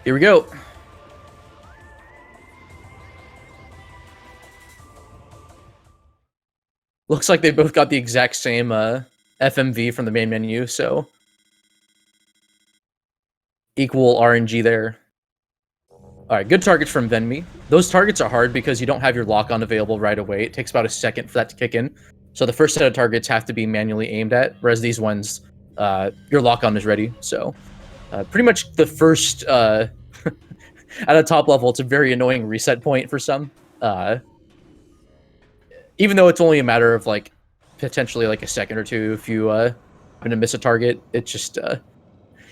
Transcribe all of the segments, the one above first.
Here we go. Looks like they both got the exact same FMV from the main menu, so equal RNG there. All right, good targets from Venmi. Those targets are hard because you don't have your lock-on available right away. It takes about a second for that to kick in. So the first set of targets have to be manually aimed at, whereas these ones, your lock-on is ready. So pretty much the first, at a top level, it's a very annoying reset point for some. Even though it's only a matter of like potentially like a second or two if you happen to miss a target, it's just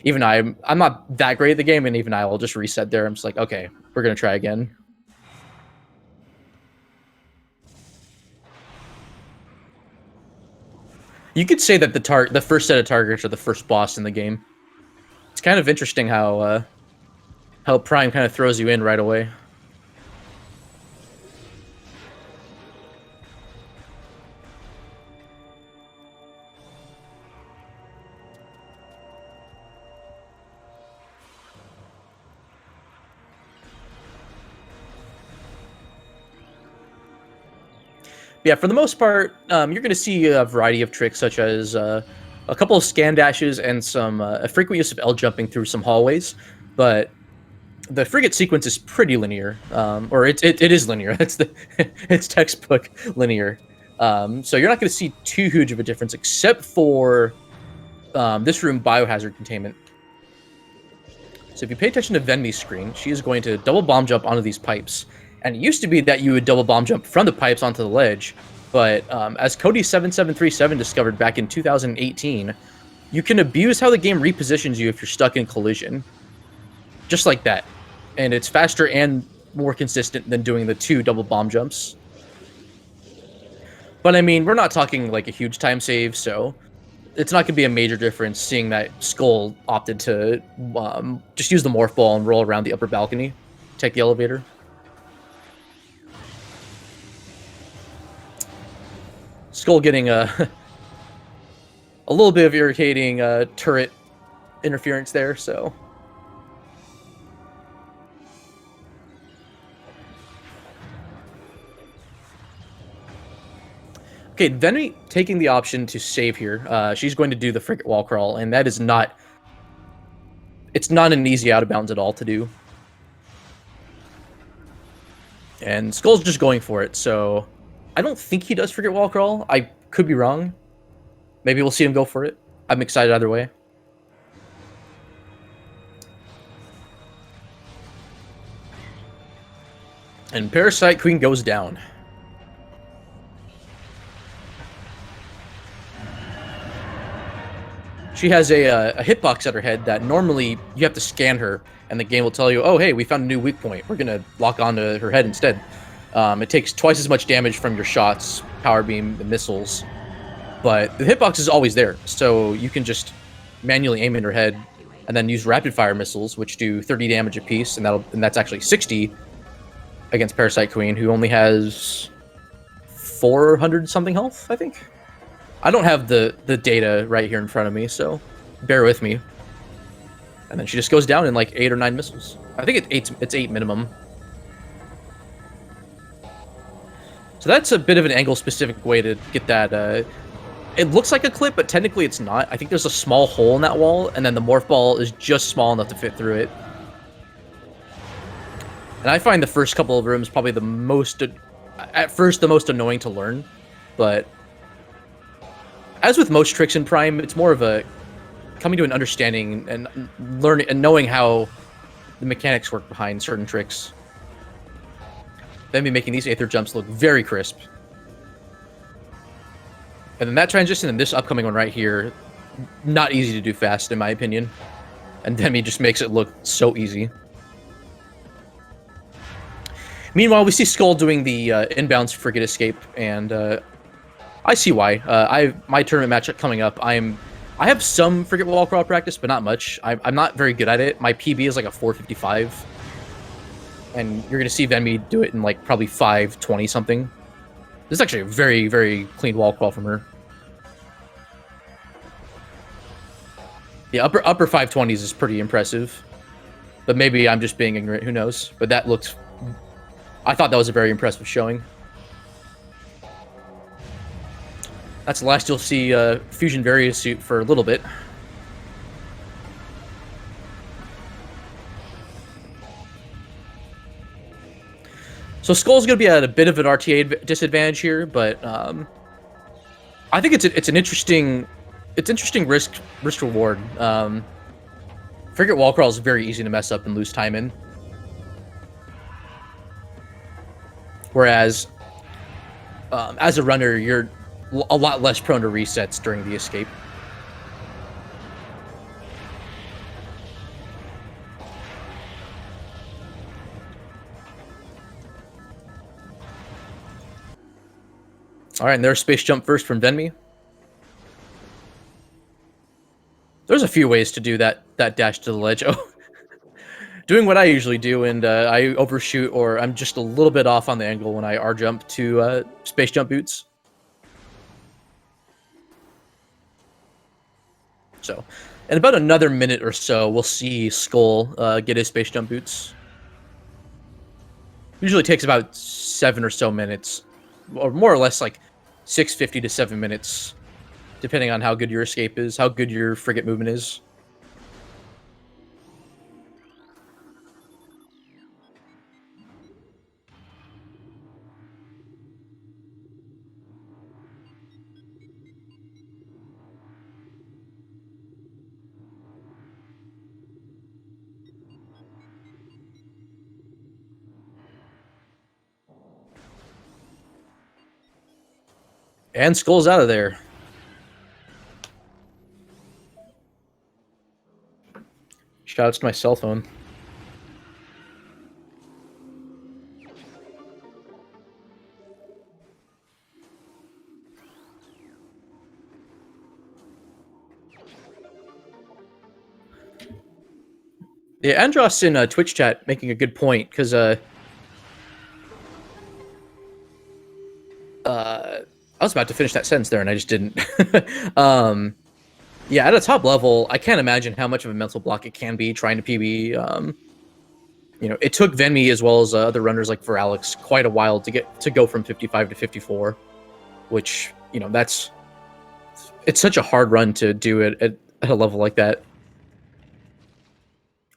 even I'm not that great at the game, and even I will just reset there. I'm just like, okay, we're gonna try again. You could say that the first set of targets are the first boss in the game. It's kind of interesting how Prime kind of throws you in right away. Yeah, for the most part, you're going to see a variety of tricks, such as a couple of scan dashes and some a frequent use of L jumping through some hallways. But the frigate sequence is pretty linear, or it is linear. It's textbook linear. So you're not going to see too huge of a difference, except for this room biohazard containment. So if you pay attention to Venmi's screen, she is going to double bomb jump onto these pipes. And it used to be that you would double bomb jump from the pipes onto the ledge, but as Cody7737 discovered back in 2018, you can abuse how the game repositions you if you're stuck in collision. Just like that. And it's faster and more consistent than doing the 2 double bomb jumps. But I mean, we're not talking like a huge time save, so it's not going to be a major difference seeing that Skull opted to just use the morph ball and roll around the upper balcony, take the elevator. Skull getting a little bit of irritating turret interference there, so. Okay, Venmi taking the option to save here. She's going to do the frigate wall crawl, and that is not... It's not an easy out of bounds at all to do. And Skull's just going for it, so... I don't think he does frigate wall crawl. I could be wrong. Maybe we'll see him go for it. I'm excited either way. And Parasite Queen goes down. She has a hitbox at her head that normally you have to scan her, and the game will tell you, oh, hey, we found a new weak point. We're going to lock onto her head instead. It takes twice as much damage from your shots, power beam, and missiles. But the hitbox is always there, so you can just manually aim in her head and then use rapid fire missiles, which do 30 damage apiece, and that's actually 60 against Parasite Queen, who only has 400 something health, I think. I don't have the data right here in front of me, so bear with me. And then she just goes down in like 8 or 9 missiles. I think it's 8 minimum. So that's a bit of an angle-specific way to get that. It looks like a clip, but technically it's not. I think there's a small hole in that wall, and then the morph ball is just small enough to fit through it. And I find the first couple of rooms probably the most, at first, the most annoying to learn. But as with most tricks in Prime, it's more of a coming to an understanding and learning and knowing how the mechanics work behind certain tricks. Then be making these Aether jumps look very crisp. And then that transition and this upcoming one right here, not easy to do fast, in my opinion. And Demi just makes it look so easy. Meanwhile, we see Skull doing the inbounds frigate escape, and I see why. My tournament match coming up, I have some frigate wall crawl practice, but not much. I'm not very good at it. My PB is like a 455. And you're going to see Venmi do it in like probably 520 something. This is actually a very, very clean wall crawl from her. The upper 520s is pretty impressive. But maybe I'm just being ignorant, who knows? But that looked... I thought that was a very impressive showing. That's the last you'll see Fusion Various Suit for a little bit. So Skull's going to be at a bit of an RTA disadvantage here, but I think it's an interesting risk reward. Frigate wall crawl is very easy to mess up and lose time in, whereas as a runner you're a lot less prone to resets during the escape. All right, and there's space jump first from Venmi. There's a few ways to do that dash to the ledge. Oh, doing what I usually do, and I overshoot, or I'm just a little bit off on the angle when I R jump to space jump boots. So, in about another minute or so, we'll see Skull get his space jump boots. Usually takes about 7 or so minutes, or more or less like 6:50 to 7 minutes, depending on how good your escape is, how good your frigate movement is. And Skull's out of there. Shoutouts to my cell phone. Yeah, Andros in Twitch chat making a good point, because I was about to finish that sentence there, and I just didn't. Yeah, at a top level, I can't imagine how much of a mental block it can be trying to PB. You know, it took Venmi as well as other runners like for Alex quite a while to go from 55 to 54, which, you know, it's such a hard run to do it at a level like that.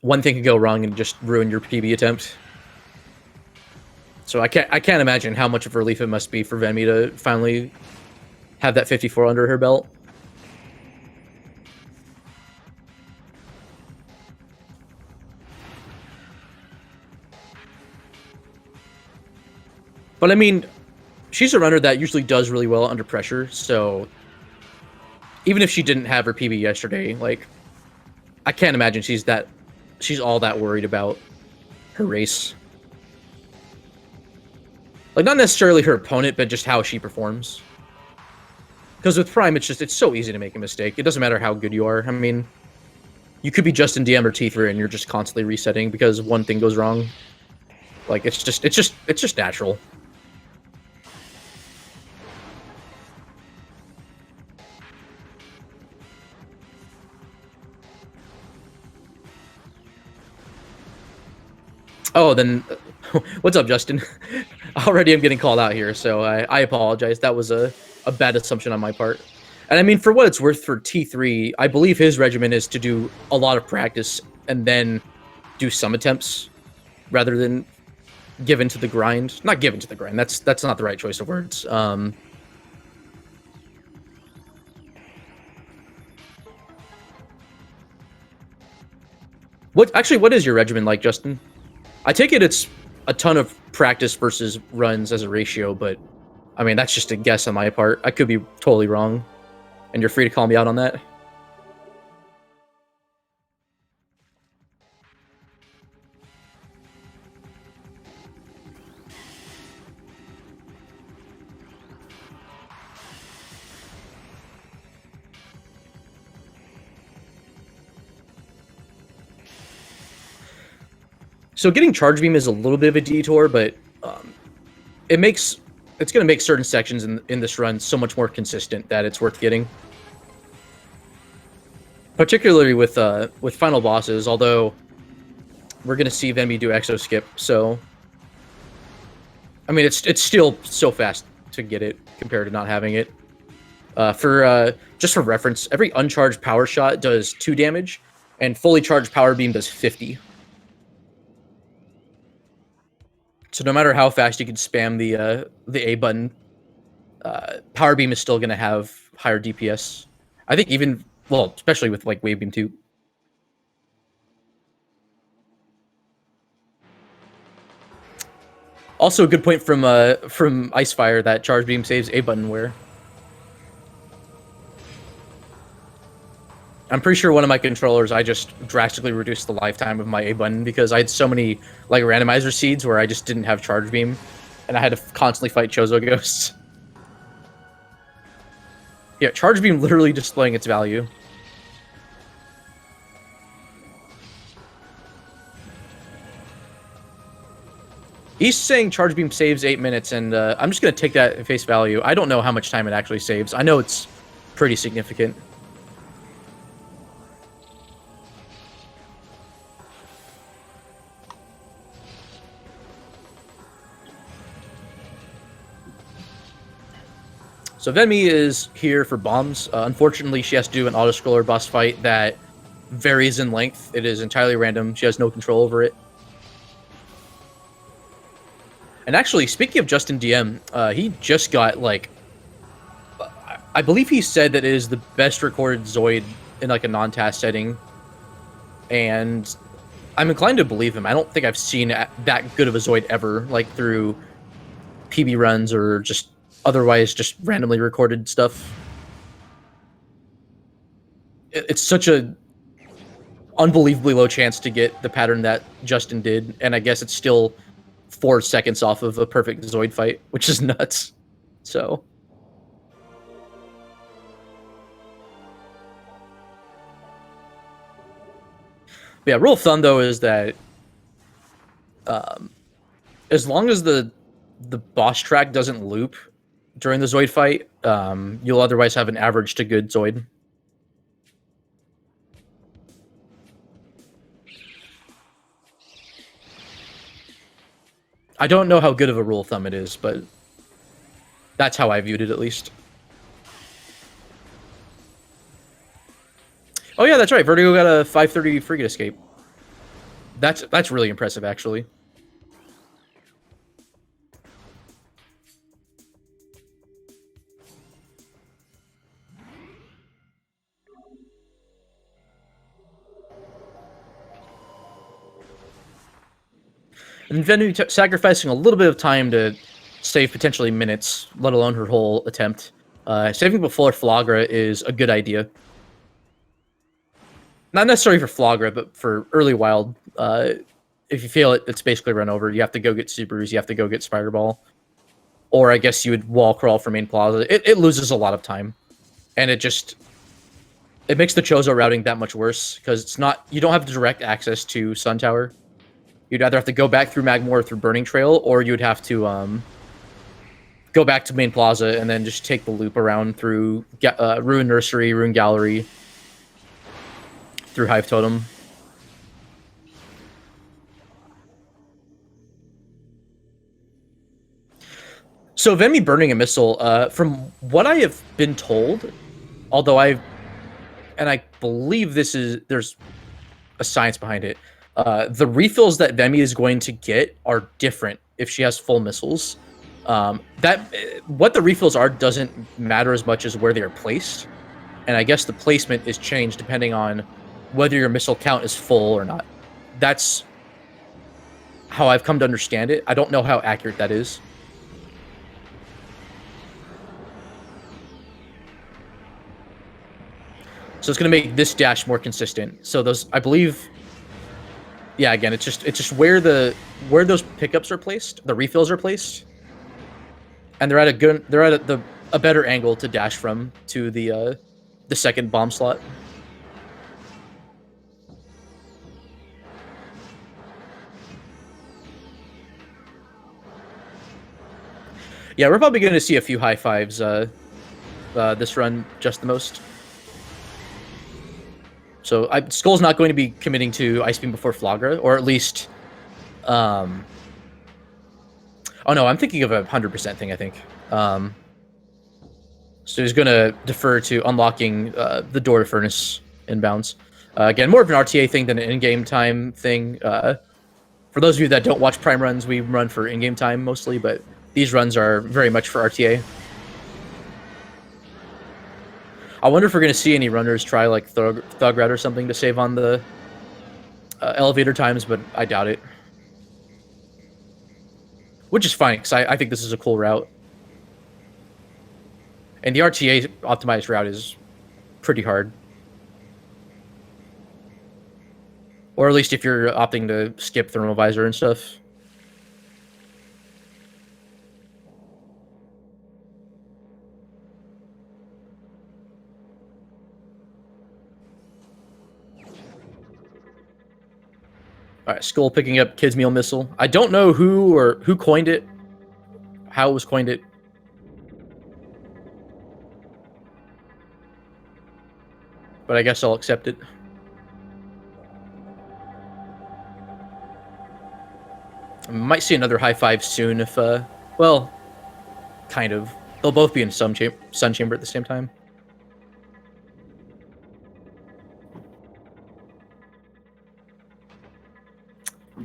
One thing could go wrong and just ruin your PB attempt. So I can't imagine how much of a relief it must be for Venmi to finally have that 54 under her belt. But I mean, she's a runner that usually does really well under pressure, so even if she didn't have her PB yesterday, like, I can't imagine she's all that worried about her race. Like, not necessarily her opponent, but just how she performs. Because with Prime, it's so easy to make a mistake. It doesn't matter how good you are. I mean, you could be Justin DM or T3 and you're just constantly resetting because one thing goes wrong. Like, it's just natural. Oh, then, what's up, Justin? Already I'm getting called out here, so I apologize. That was a bad assumption on my part. And I mean, for what it's worth for T3, I believe his regimen is to do a lot of practice and then do some attempts rather than give into the grind. Not give into the grind. That's not the right choice of words. What is your regimen like, Justin? I take it it's a ton of practice versus runs as a ratio, but I mean, that's just a guess on my part. I could be totally wrong, and you're free to call me out on that. So getting Charge Beam is a little bit of a detour, but it's going to make certain sections in this run so much more consistent that it's worth getting. Particularly with final bosses, although we're gonna see Venmi do exo skip. So, I mean, it's still so fast to get it compared to not having it. Just for reference, every uncharged power shot does 2 damage, and fully charged power beam does 50. So no matter how fast you can spam the A button, power beam is still going to have higher DPS. I think even, well, especially with like wave beam 2. Also, a good point from Icefire that charge beam saves A button wear. I'm pretty sure one of my controllers, I just drastically reduced the lifetime of my A button because I had so many like randomizer seeds where I just didn't have charge beam, and I had to constantly fight Chozo ghosts. Yeah, charge beam literally displaying its value. He's saying charge beam saves 8 minutes, and I'm just gonna take that at face value. I don't know how much time it actually saves. I know it's pretty significant. So Venmi is here for bombs. Unfortunately, she has to do an auto-scroller boss fight that varies in length. It is entirely random. She has no control over it. And actually, speaking of Justin DM, he just got, like... I believe he said that it is the best recorded Zoid in, like, a non-task setting. And I'm inclined to believe him. I don't think I've seen that good of a Zoid ever, like, through PB runs or just... otherwise just randomly recorded stuff. It's such a unbelievably low chance to get the pattern that Justin did, and I guess it's still 4 seconds off of a perfect Zoid fight, which is nuts. So yeah, rule of thumb though is that as long as the boss track doesn't loop during the Zoid fight, you'll otherwise have an average to good Zoid. I don't know how good of a rule of thumb it is, but that's how I viewed it, at least. Oh yeah, that's right. Vertigo got a 530 frigate escape. That's really impressive, actually. And Venu sacrificing a little bit of time to save potentially minutes, let alone her whole attempt. Saving before Flagra is a good idea. Not necessarily for Flagra, but for early wild. If you fail it, it's basically run over. You have to go get Supers, you have to go get Spider Ball. Or I guess you would wall crawl for main plaza. It loses a lot of time. And it makes the Chozo routing that much worse, because it's not, you don't have direct access to Sun Tower. You'd either have to go back through Magmore through Burning Trail, or you'd have to go back to main plaza and then just take the loop around through Ruin Nursery, Ruin Gallery, through Hive Totem. So Venmi burning a missile, from what I have been told, although I believe there's a science behind it, the refills that Venmi is going to get are different if she has full missiles. What the refills are doesn't matter as much as where they are placed, and I guess the placement is changed depending on whether your missile count is full or not. That's how I've come to understand it. I don't know how accurate that is. So it's going to make this dash more consistent. So those, I believe, yeah, again, it's just where those pickups are placed, the refills are placed, and they're at a better angle to dash from to the second bomb slot. Yeah, we're probably going to see a few high fives this run, just the most. So Skull's not going to be committing to Ice Beam before Flagra, or at least... oh no, I'm thinking of a 100% thing, I think. So he's going to defer to unlocking the door to Furnace inbounds. Again, more of an RTA thing than an in-game time thing. For those of you that don't watch Prime runs, we run for in-game time mostly, but these runs are very much for RTA. I wonder if we're going to see any runners try like Thug Route or something to save on the elevator times, but I doubt it. Which is fine, because I think this is a cool route. And the RTA optimized route is pretty hard. Or at least if you're opting to skip thermal visor and stuff. All right, Skull picking up Kid's Meal Missile. I don't know who coined it, how it was coined it. But I guess I'll accept it. I might see another high five soon if, well, kind of. They'll both be in Sun Chamber at the same time.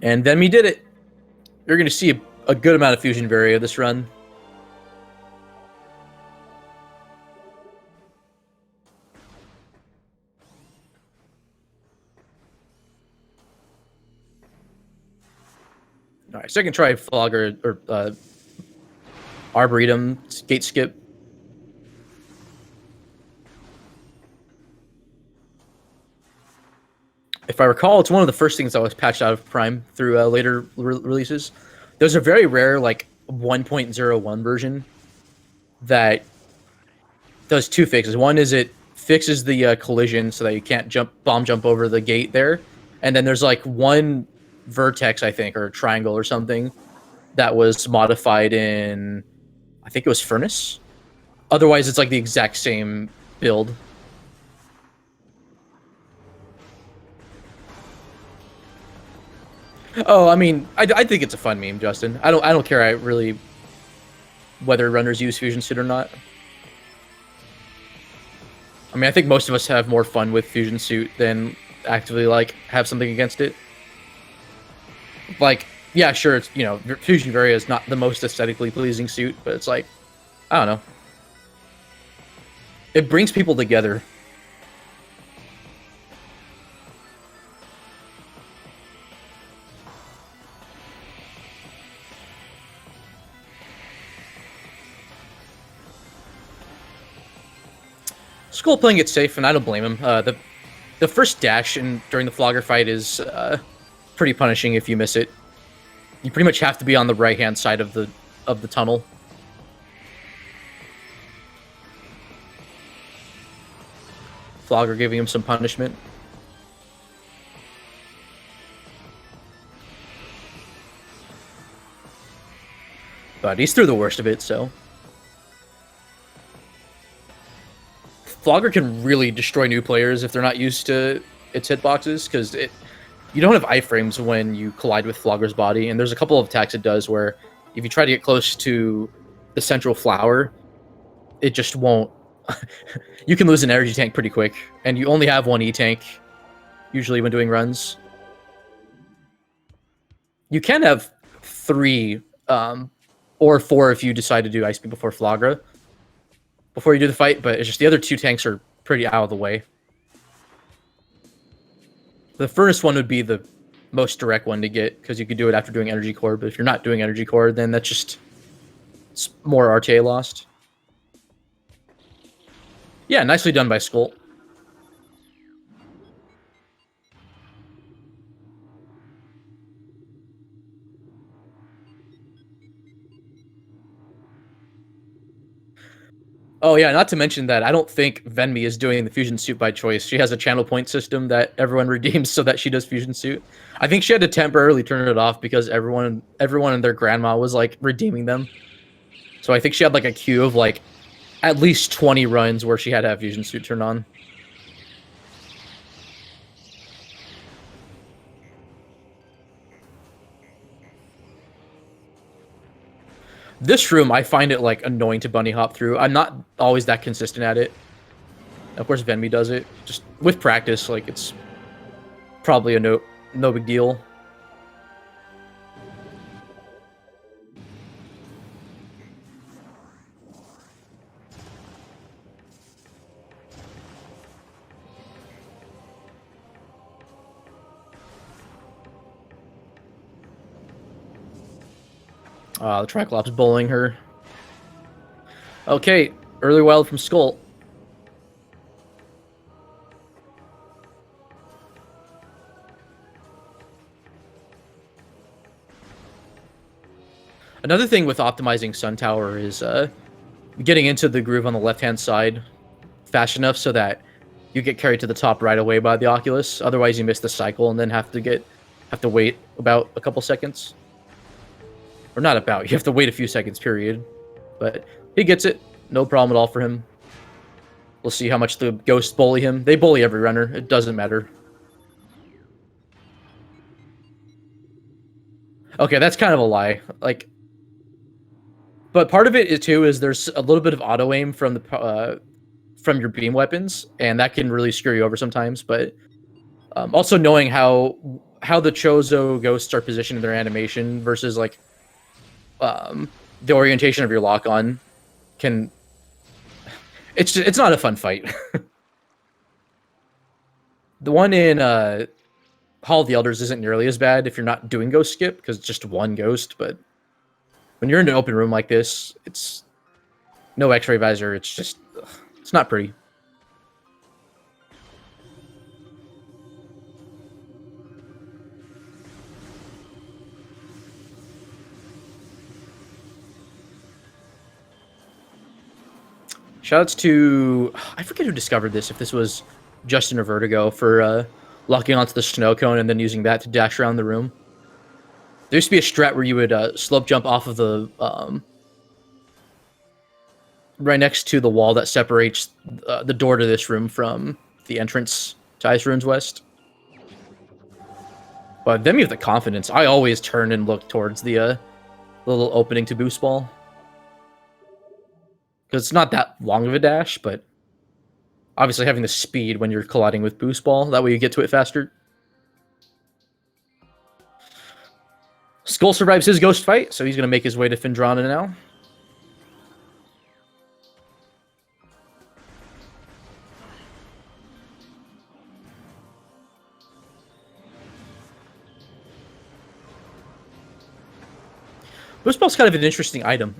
And then we did it. You're going to see a good amount of Fusion Varia this run. All right, second try Flogger or Arboretum gate skip. If I recall, it's one of the first things that was patched out of Prime through later releases. There's a very rare like 1.01 version that does two fixes. One is it fixes the collision so that you can't bomb jump over the gate there, and then there's like one vertex, I think, or a triangle or something that was modified in, I think it was Furnace. Otherwise, it's like the exact same build. Oh, I mean, I think it's a fun meme, Justin. I don't care really whether runners use Fusion Suit or not. I mean, I think most of us have more fun with Fusion Suit than actively like have something against it. Like, yeah, sure, it's, you know, Fusion Varia is not the most aesthetically pleasing suit, but it's like, I don't know. It brings people together. Skull playing it safe, and I don't blame him. The first dash during the Flogger fight is pretty punishing if you miss it. You pretty much have to be on the right-hand side of the tunnel. Flogger giving him some punishment. But he's through the worst of it, so... Flogger can really destroy new players if they're not used to its hitboxes, because you don't have iframes when you collide with Flogger's body, and there's a couple of attacks it does where if you try to get close to the central flower, it just won't. You can lose an energy tank pretty quick, and you only have one E-tank, usually when doing runs. You can have 3, or 4 if you decide to do Ice Beam before Flagra, before you do the fight, but it's just the other 2 tanks are pretty out of the way. The Furnace one would be the most direct one to get, because you could do it after doing Energy Core, but if you're not doing Energy Core, then that's just more RTA lost. Yeah, nicely done by Skull. Oh yeah, not to mention that I don't think Venmissa is doing the Fusion Suit by choice. She has a channel point system that everyone redeems so that she does Fusion Suit. I think she had to temporarily turn it off because everyone and their grandma was like redeeming them. So I think she had like a queue of like at least 20 runs where she had to have Fusion Suit turned on. This room, I find it like annoying to bunny hop through. I'm not always that consistent at it. Of course, Venmi does it. Just with practice, like it's probably a no big deal. The Triclops bowling her. Okay, early wild from Skull. Another thing with optimizing Sun Tower is getting into the groove on the left-hand side fast enough so that you get carried to the top right away by the Oculus. Otherwise, you miss the cycle and then have to wait about a couple seconds. Or not about, you have to wait a few seconds, period. But he gets it. No problem at all for him. We'll see how much the ghosts bully him. They bully every runner. It doesn't matter. Okay, that's kind of a lie. Like, but part of it is too is there's a little bit of auto aim from your beam weapons, and that can really screw you over sometimes. But also knowing how the Chozo ghosts are positioned in their animation versus like the orientation of your lock on can it's not a fun fight. The one in Hall of the Elders isn't nearly as bad if you're not doing ghost skip because it's just one ghost, but when you're in an open room like this, it's no X-ray visor. It's just it's not pretty. Shoutouts to I forget who discovered this. If this was Justin or Vertigo for locking onto the snow cone and then using that to dash around the room. There used to be a strat where you would slope jump off of the right next to the wall that separates the door to this room from the entrance to Ice Ruins West. But then you have the confidence. I always turn and look towards the little opening to boost ball. Because it's not that long of a dash, but obviously having the speed when you're colliding with boost ball, that way you get to it faster. Skull survives his ghost fight, so he's going to make his way to Phendrana now. Boost ball's kind of an interesting item.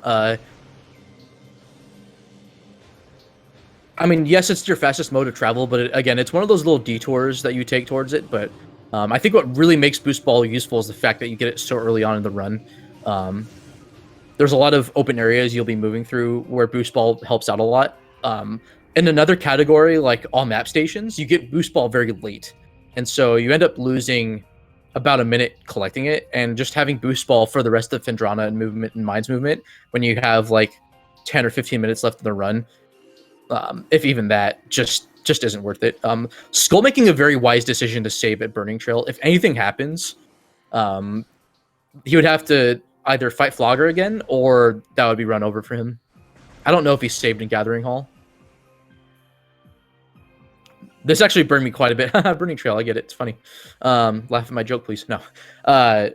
I mean, yes, it's your fastest mode of travel, but again, it's one of those little detours that you take towards it. But I think what really makes Boost Ball useful is the fact that you get it so early on in the run. There's a lot of open areas you'll be moving through where Boost Ball helps out a lot. In another category, like all map stations, you get Boost Ball very late. And so you end up losing about a minute collecting it, and just having Boost Ball for the rest of Phendrana and movement and Mind's movement when you have like 10 or 15 minutes left in the run. If even that, just isn't worth it. Skull making a very wise decision to save at Burning Trail. If anything happens, he would have to either fight Flogger again, or that would be run over for him. I don't know if he's saved in Gathering Hall. This actually burned me quite a bit. Burning Trail, I get it. It's funny. Laugh at my joke, please. No. I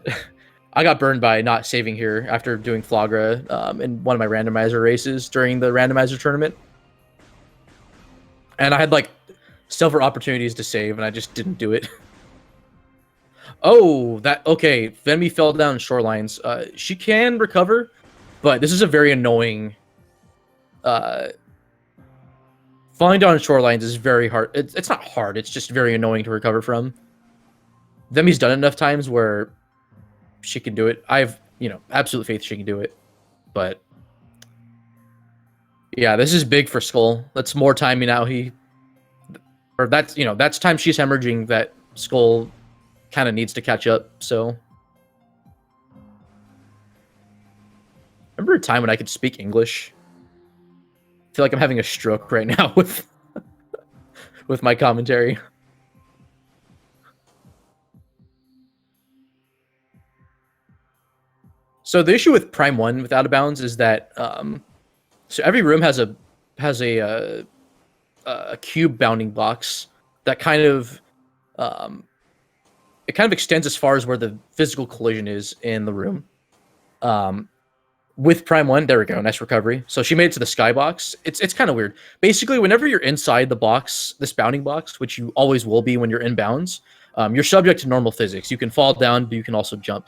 got burned by not saving here after doing Flagra in one of my randomizer races during the randomizer tournament. And I had like several opportunities to save, and I just didn't do it. Oh, okay. Venmi fell down shorelines. She can recover, but this is a very annoying. Falling down shorelines is very hard. It's not hard. It's just very annoying to recover from. Venmi's done it enough times where she can do it. I have, absolute faith she can do it, but. Yeah, this is big for Skull. That's more time now. That's time she's hemorrhaging that Skull kind of needs to catch up. So, remember a time when I could speak English? I feel like I'm having a stroke right now with my commentary. So the issue with Prime 1 with Out of Bounds is that so every room has a cube bounding box that kind of it kind of extends as far as where the physical collision is in the room. With Prime 1, there we go, nice recovery. So she made it to the skybox. It's kind of weird. Basically, whenever you're inside the box, this bounding box, which you always will be when you're in bounds, you're subject to normal physics. You can fall down, but you can also jump.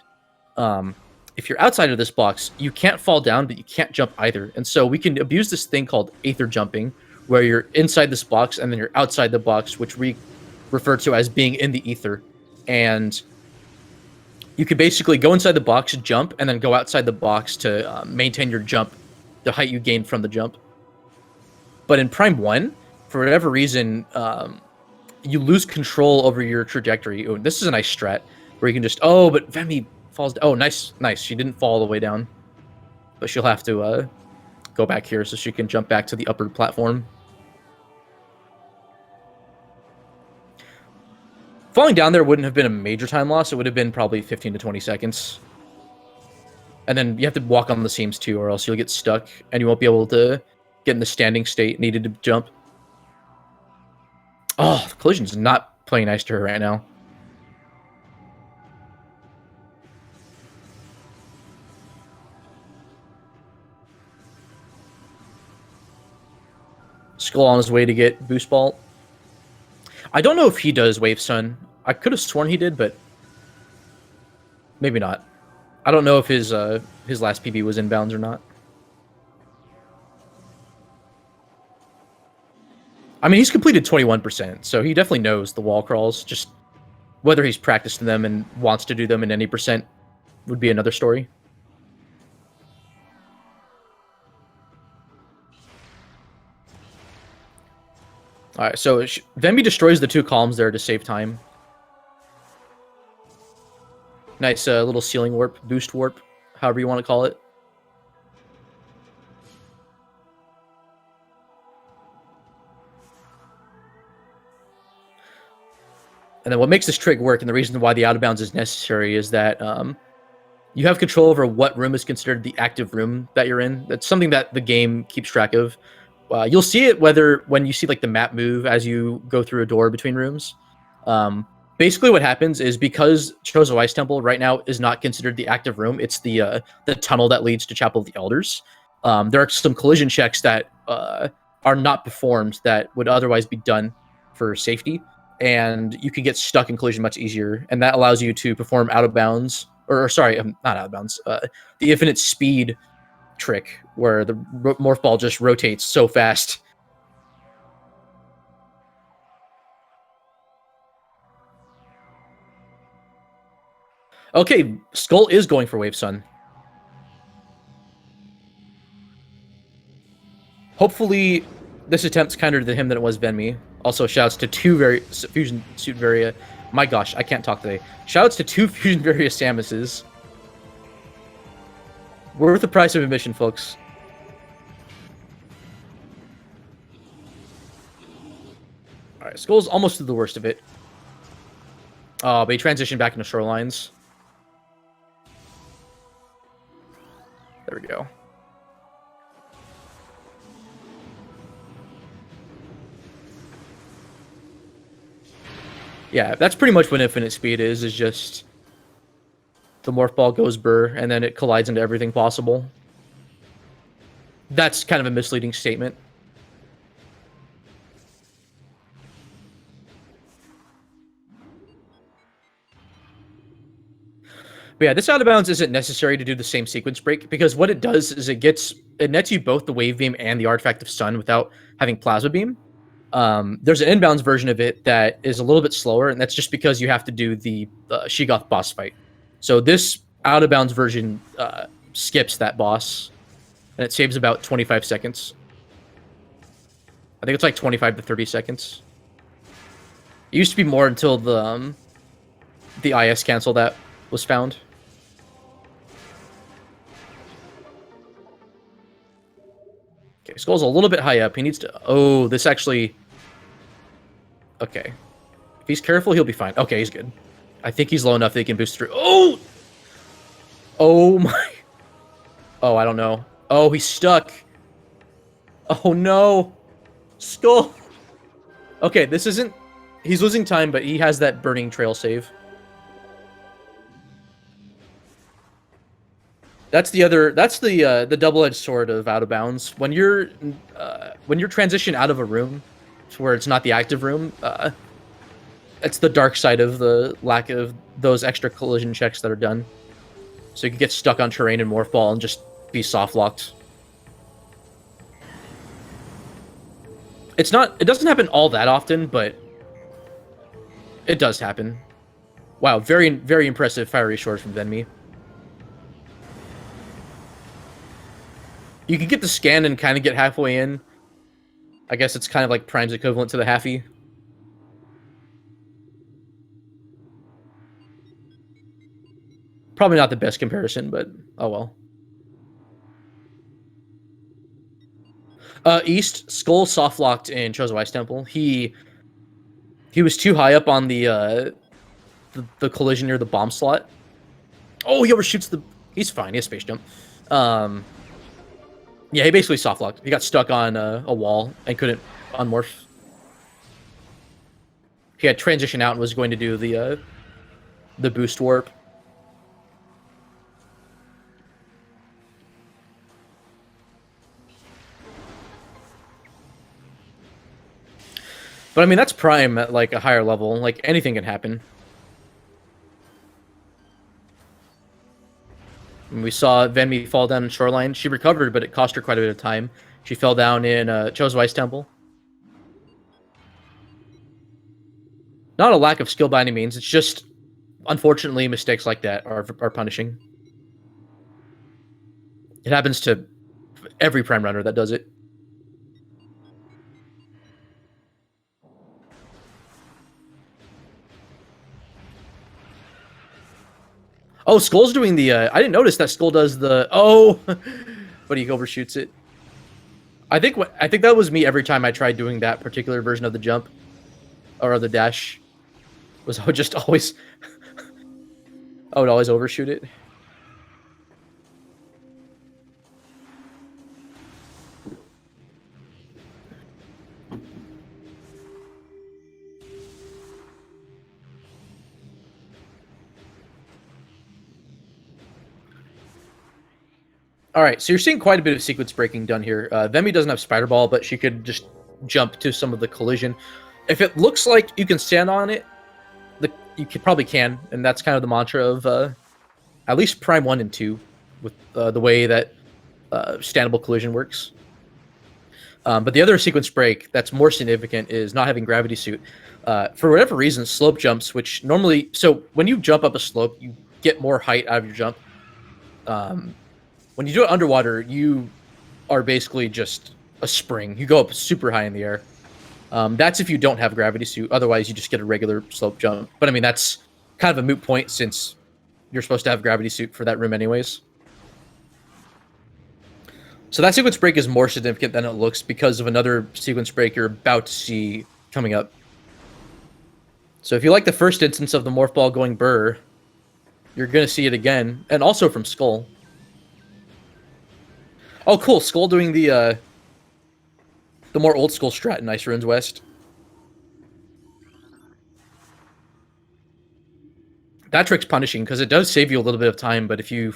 If you're outside of this box, you can't fall down, but you can't jump either. And so we can abuse this thing called aether jumping, where you're inside this box and then you're outside the box, which we refer to as being in the ether. And you could basically go inside the box, jump, and then go outside the box to maintain your jump, the height you gained from the jump. But in Prime 1, for whatever reason, you lose control over your trajectory. Oh, this is a nice strat, where you can just... Oh, but Venmi falls... Oh, nice, nice. She didn't fall all the way down. But she'll have to go back here so she can jump back to the upper platform. Falling down there wouldn't have been a major time loss. It would have been probably 15 to 20 seconds. And then you have to walk on the seams too, or else you'll get stuck and you won't be able to get in the standing state needed to jump. Oh, the collision's not playing nice to her right now. Skull on his way to get Boost Ball. I don't know if he does Wave Sun. I could have sworn he did, but maybe not. I don't know if his last PB was inbounds or not. I mean, he's completed 21%, so he definitely knows the wall crawls. Just whether he's practiced them and wants to do them in any percent would be another story. Alright, so Venmi destroys the two columns there to save time. Nice little ceiling warp, boost warp, however you want to call it. And then what makes this trick work, and the reason why the out of bounds is necessary, is that you have control over what room is considered the active room that you're in. That's something that the game keeps track of. You'll see it when you see like the map move as you go through a door between rooms. Basically, what happens is because Chozo Ice Temple right now is not considered the active room, it's the tunnel that leads to Chapel of the Elders. There are some collision checks that are not performed that would otherwise be done for safety, and you can get stuck in collision much easier, and that allows you to perform out of bounds, or sorry, not out of bounds, the infinite speed trick, where the morph ball just rotates so fast. Okay, Skull is going for Wave Sun. Hopefully, this attempt's kinder to him than it was Venmi. Also, shouts to two Fusion Suit Varia. My gosh, I can't talk today. Shouts to two Fusion Varia Samuses. Worth the price of admission, folks. Alright, Skull's almost to the worst of it. Oh, but he transitioned back into Shorelines. There we go. Yeah, that's pretty much what infinite speed is just the morph ball goes burr, and then it collides into everything possible. That's kind of a misleading statement. But yeah, this out of bounds isn't necessary to do the same sequence break, because what it does is it nets you both the wave beam and the artifact of sun without having plasma beam. There's an inbounds version of it that is a little bit slower, and that's just because you have to do the Sheegoth boss fight. So this out of bounds version skips that boss, and it saves about 25 seconds. I think it's like 25 to 30 seconds. It used to be more until the IS cancel that was found. Okay, Skull's a little bit high up. He needs to... Oh, this actually... Okay. If he's careful, he'll be fine. Okay, he's good. I think he's low enough that he can boost through. Oh! Oh my... Oh, I don't know. Oh, he's stuck. Oh no. Skull. Okay, this isn't... He's losing time, but he has that burning trail save. That's the other... That's the double-edged sword of Out of Bounds. When you're transitioned out of a room to where it's not the active room, it's the dark side of the lack of those extra collision checks that are done. So you can get stuck on terrain in Morph Ball and just be soft-locked. It's not... It doesn't happen all that often, but it does happen. Wow, very, very impressive fiery sword from Venmi. You can get the scan and kind of get halfway in. I guess it's kind of like Prime's equivalent to the halfie. Probably not the best comparison, but oh well. East, Skull soft-locked in Chozo Ice Temple. He was too high up on the collision near the bomb slot. Oh, he overshoots the... He's fine. He has space jump. Yeah, he basically soft-locked. He got stuck on a wall and couldn't unmorph. He had transition out and was going to do the boost warp. But I mean, that's Prime at like a higher level. Like anything can happen. And we saw Venmi fall down in Shoreline. She recovered, but it cost her quite a bit of time. She fell down in Chozo Ice Temple. Not a lack of skill by any means. It's just, unfortunately, mistakes like that are punishing. It happens to every Prime runner that does it. Oh, Skull's doing the... I didn't notice that Skull does the... Oh! But he overshoots it. I think that was me every time I tried doing that particular version of the jump. Or the dash. Was I would just always... I would always overshoot it. Alright, so you're seeing quite a bit of sequence breaking done here. Venmi doesn't have Spider Ball, but she could just jump to some of the collision. If it looks like you can stand on it, you probably can, and that's kind of the mantra of at least Prime 1 and 2, with the way that standable collision works. But the other sequence break that's more significant is not having Gravity Suit. For whatever reason, slope jumps, which normally... So when you jump up a slope, you get more height out of your jump. When you do it underwater, you are basically just a spring. You go up super high in the air. That's if you don't have Gravity Suit. Otherwise, you just get a regular slope jump. But I mean, that's kind of a moot point since you're supposed to have Gravity Suit for that room anyways. So that sequence break is more significant than it looks because of another sequence break you're about to see coming up. So if you like the first instance of the Morph Ball going burr, you're going to see it again. And also from Skull. Oh, cool. Skull doing the more old school strat in Ice Ruins West. That trick's punishing because it does save you a little bit of time, but if you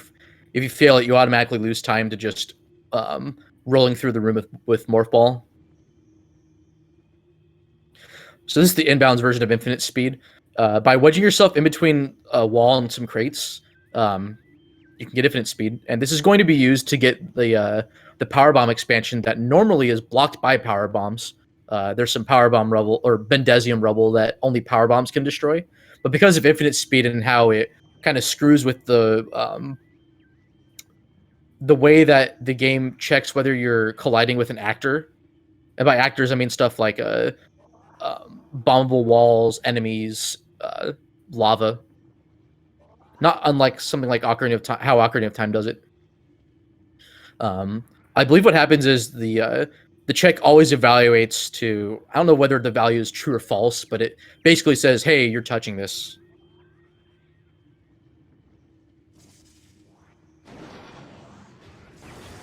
fail it, you automatically lose time to just rolling through the room with Morph Ball. So this is the inbounds version of Infinite Speed. By wedging yourself in between a wall and some crates, you can get Infinite Speed, and this is going to be used to get the Power Bomb expansion that normally is blocked by Power Bombs. There's some Power Bomb rubble or Bendezium rubble that only Power Bombs can destroy, but because of Infinite Speed and how it kind of screws with the way that the game checks whether you're colliding with an actor, and by actors I mean stuff like bombable walls, enemies, lava. Not unlike something like Ocarina of Time, how Ocarina of Time does it. I believe what happens is the check always evaluates to... I don't know whether the value is true or false, but it basically says, hey, you're touching this.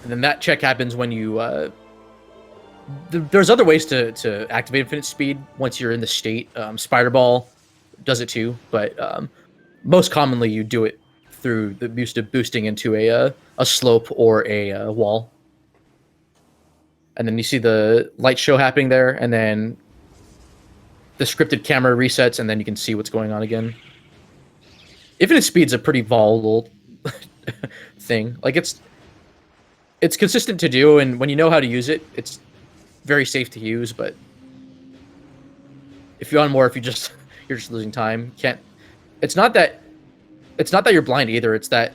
And then that check happens when you there's other ways to activate infinite speed once you're in the state. Spider Ball does it too, but most commonly you do it through the boosting into a slope or a wall. And then you see the light show happening there, and then the scripted camera resets, and then you can see what's going on again. Infinite speed's a pretty volatile thing. Like it's consistent to do, and when you know how to use it, it's very safe to use. But if you want more, if you're just losing time, can't. It's not that you're blind either. It's that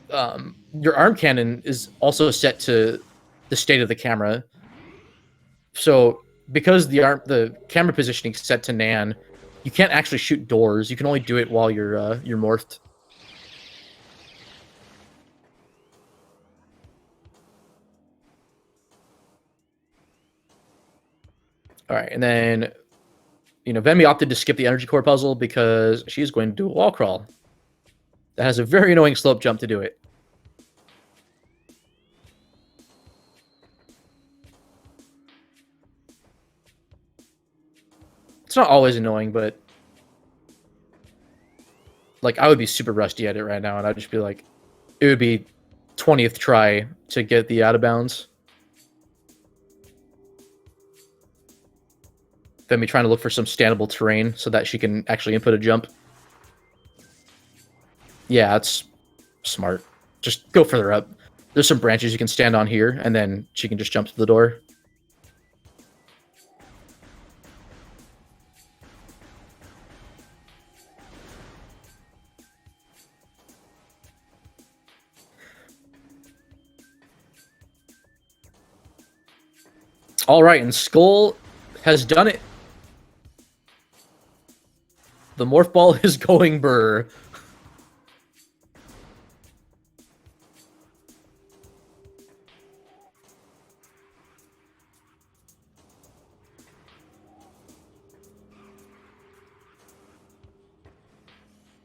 your arm cannon is also set to the state of the camera. So because the camera positioning is set to Nan, you can't actually shoot doors. You can only do it while you're morphed. All right, and then Venmi opted to skip the energy core puzzle because she's going to do a wall crawl. That has a very annoying slope jump to do it. It's not always annoying, but like I would be super rusty at it right now, and I'd just be like, it would be 20th try to get the out of bounds. Then me trying to look for some standable terrain so that she can actually input a jump. Yeah, that's smart. Just go further up. There's some branches you can stand on here, and then she can just jump to the door. All right, and Skull has done it. The morph ball is going burr.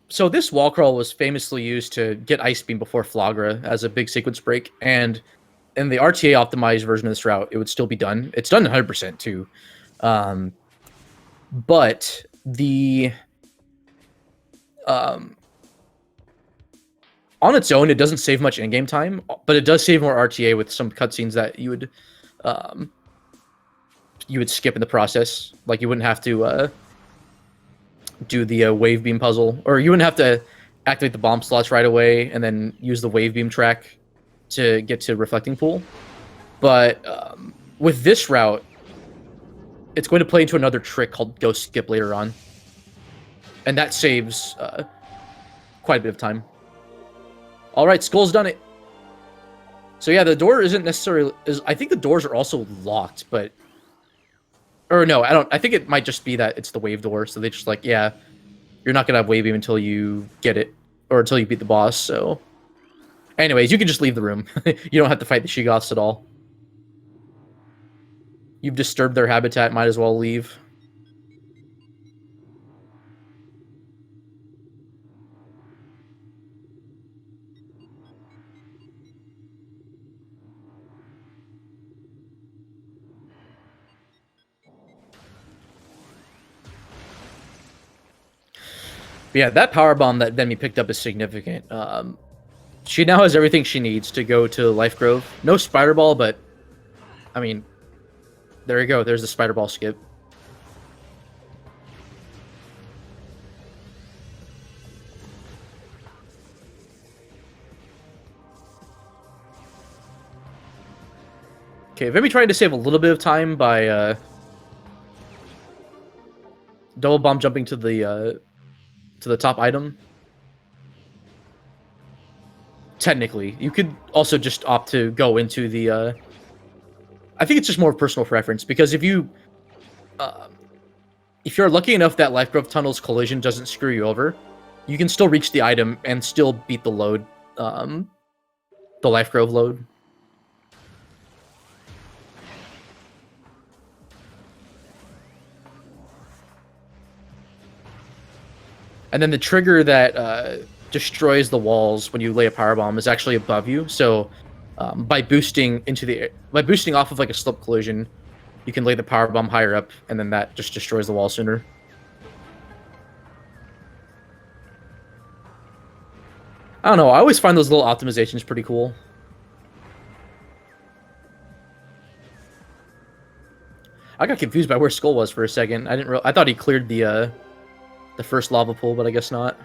So this wall crawl was famously used to get Ice Beam before Flagra as a big sequence break, and in the RTA optimized version of this route, it would still be done. It's done 100% too. But the on its own, it doesn't save much in-game time, but it does save more RTA with some cutscenes that you would skip in the process. Like you wouldn't have to do the wave beam puzzle, or you wouldn't have to activate the bomb slots right away and then use the wave beam track to get to reflecting pool. But with this route, it's going to play into another trick called ghost skip later on, and that saves quite a bit of time. All right, Skull's done it. So yeah, the door isn't necessarily. I think the doors are also locked, but or no, I don't. I think it might just be that it's the wave door. So they just like, yeah, you're not gonna have wave beam until you get it, or until you beat the boss. So, anyways, you can just leave the room. You don't have to fight the Shigoths at all. You've disturbed their habitat. Might as well leave. But yeah, that power bomb that Venmi picked up is significant. She now has everything she needs to go to Life Grove. No Spider Ball, but I mean, there you go. There's the Spider Ball skip. Okay, Venmi trying to save a little bit of time by double bomb jumping to the top item. Technically, you could also just opt to go into the. I think it's just more personal preference, because if you're lucky enough that Life Grove Tunnel's collision doesn't screw you over, you can still reach the item and still beat the load, the Life Grove load. And then the trigger that destroys the walls when you lay a power bomb is actually above you, so by boosting off of like a slip collision, you can lay the power bomb higher up, and then that just destroys the wall sooner. I don't know. I always find those little optimizations pretty cool. I got confused by where Skull was for a second. I thought he cleared the first lava pool, but I guess not.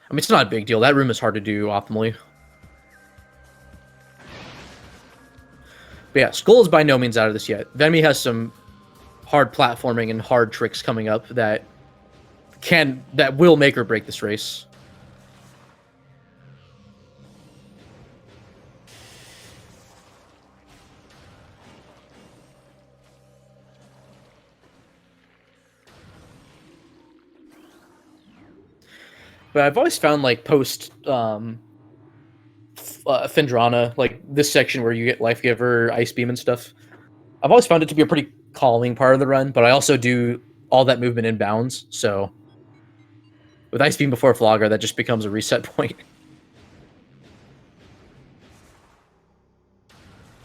I mean, it's not a big deal. That room is hard to do optimally. But yeah, Skull is by no means out of this yet. Venmi has some hard platforming and hard tricks coming up that will make or break this race. But I've always found, like, post Fendrana, like this section where you get Life Giver, Ice Beam, and stuff, I've always found it to be a pretty calming part of the run, but I also do all that movement inbounds, so with Ice Beam before Flogger, that just becomes a reset point.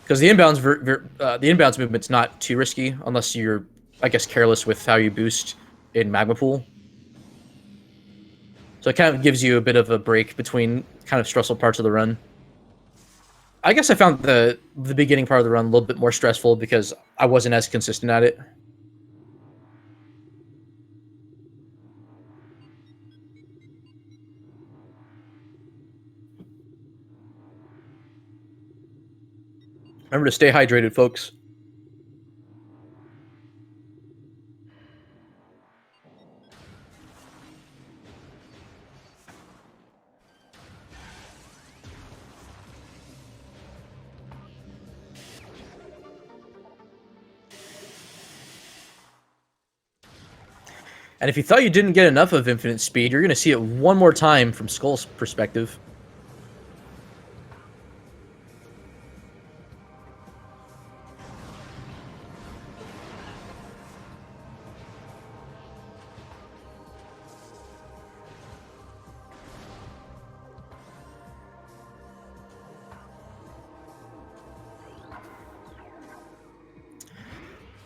Because the inbounds movement's not too risky, unless you're, I guess, careless with how you boost in Magma Pool. So it kind of gives you a bit of a break between kind of stressful parts of the run. I guess I found the beginning part of the run a little bit more stressful because I wasn't as consistent at it. Remember to stay hydrated, folks. And if you thought you didn't get enough of Infinite Speed, you're going to see it one more time from Skull's perspective.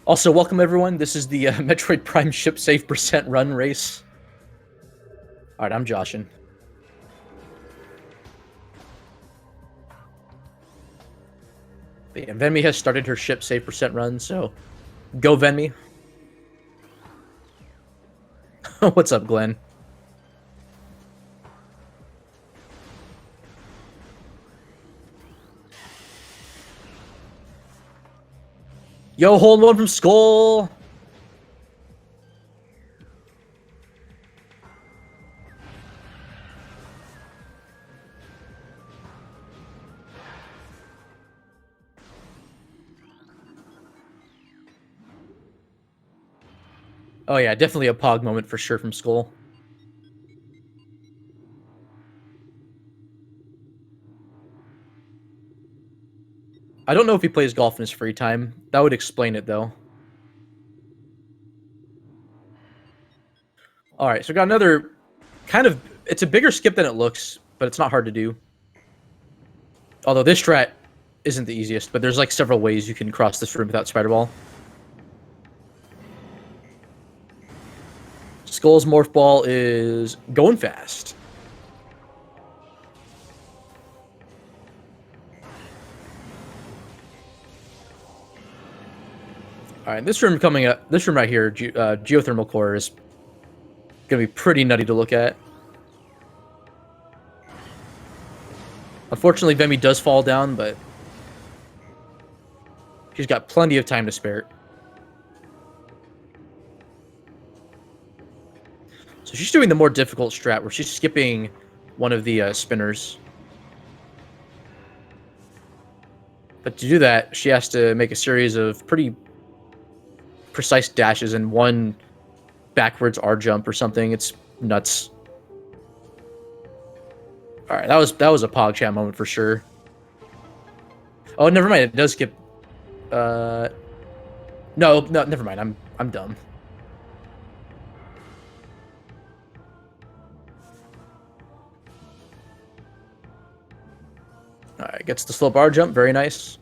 Also, welcome everyone. This is the Metroid Prime ship safe % run race. All right, I'm joshing. But yeah, Venmi has started her ship safe % run, so go Venmi. What's up, Glenn? Yo, hold one from Skull. Oh yeah, definitely a Pog moment for sure from Skull. I don't know if he plays golf in his free time. That would explain it, though. Alright, so we got another kind of... It's a bigger skip than it looks, but it's not hard to do. Although this strat isn't the easiest, but there's like several ways you can cross this room without Spider Ball. Skull's Morph Ball is going fast. All right, this room coming up, this room right here, Geothermal Core, is gonna be pretty nutty to look at. Unfortunately, Venmi does fall down, but she's got plenty of time to spare. So she's doing the more difficult strat, where she's skipping one of the spinners. But to do that, she has to make a series of pretty precise dashes and one backwards R jump or something. It's nuts. All right, that was a PogChamp moment for sure. Oh, never mind. It does skip. No, never mind. I'm dumb. Alright, gets the slow bar jump, very nice.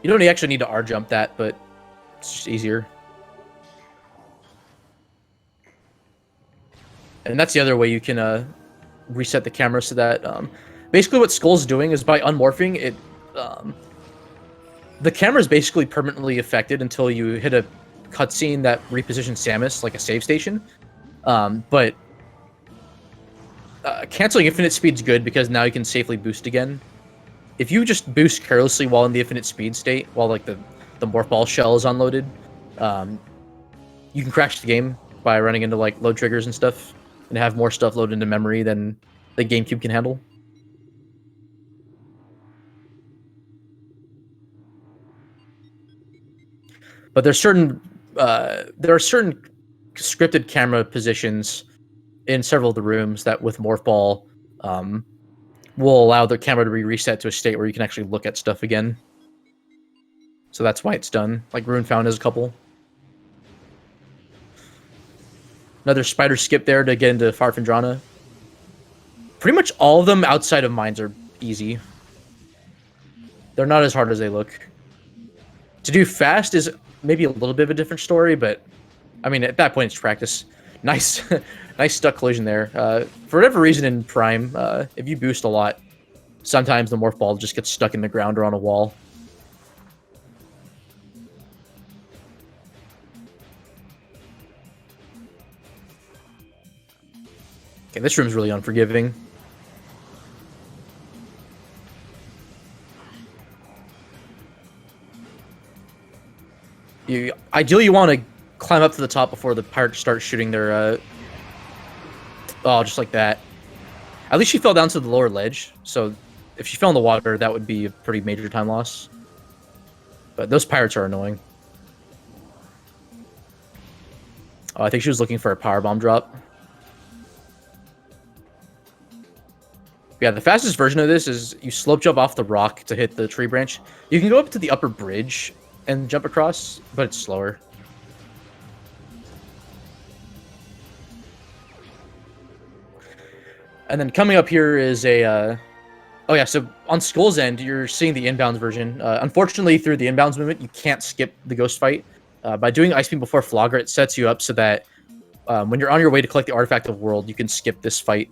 You don't actually need to R jump that, but it's just easier. And that's the other way you can reset the camera so that basically what Skull's doing is by unmorphing it, the camera is basically permanently affected until you hit a cutscene that repositions Samus like a save station. But canceling infinite speed's good because now you can safely boost again. If you just boost carelessly while in the infinite speed state, while like the morph ball shell is unloaded, you can crash the game by running into like load triggers and stuff, and have more stuff loaded into memory than the GameCube can handle. But there are certain scripted camera positions in several of the rooms that with morph ball will allow the camera to be reset to a state where you can actually look at stuff again. So that's why it's done. Like Rune Found has a couple. Another spider skip there to get into Farfandrana. Pretty much all of them outside of mines are easy. They're not as hard as they look. To do fast is maybe a little bit of a different story, but I mean, at that point, it's practice. Nice, nice stuck collision there. For whatever reason in Prime, if you boost a lot, sometimes the morph ball just gets stuck in the ground or on a wall. Okay, this room's really unforgiving. Ideally, you want to climb up to the top before the pirates start shooting their... Oh, just like that. At least she fell down to the lower ledge, so if she fell in the water, that would be a pretty major time loss. But those pirates are annoying. Oh, I think she was looking for a powerbomb drop. Yeah, the fastest version of this is you slope jump off the rock to hit the tree branch. You can go up to the upper bridge and jump across, but it's slower. And then coming up here is a... Oh yeah, so on Skull's end, you're seeing the inbounds version. Unfortunately, through the inbounds movement, you can't skip the ghost fight. By doing Ice Beam before Flogger, it sets you up so that when you're on your way to collect the Artifact of World, you can skip this fight.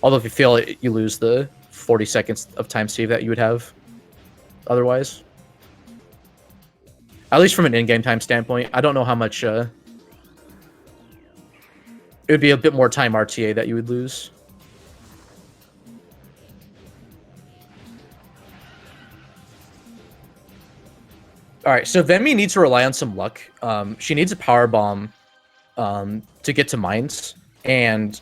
Although if you fail it, you lose the 40 seconds of time save that you would have otherwise. At least from an in-game time standpoint. I don't know how much... it would be a bit more time RTA that you would lose. Alright, so Venmi needs to rely on some luck. She needs a power bomb to get to mines. And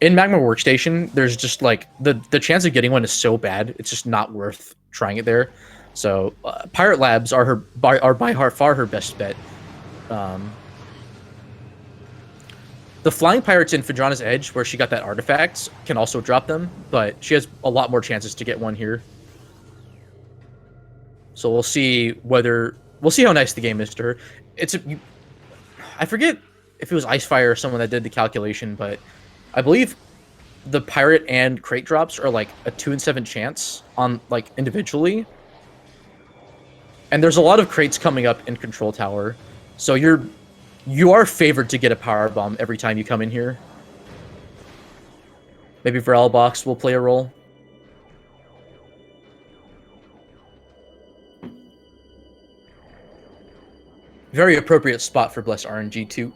in Magma Workstation, there's just like... The chance of getting one is so bad, it's just not worth trying it there. So, Pirate Labs are by far her best bet. The Flying Pirates in Phaedrana's Edge, where she got that artifact, can also drop them, but she has a lot more chances to get one here. So we'll see how nice the game is to her. I forget if it was Icefire or someone that did the calculation, but I believe the pirate and crate drops are like a 2 in 7 chance on like individually. And there's a lot of crates coming up in Control Tower, so you are favored to get a power bomb every time you come in here. Maybe Varel Box will play a role. Very appropriate spot for Bless RNG too.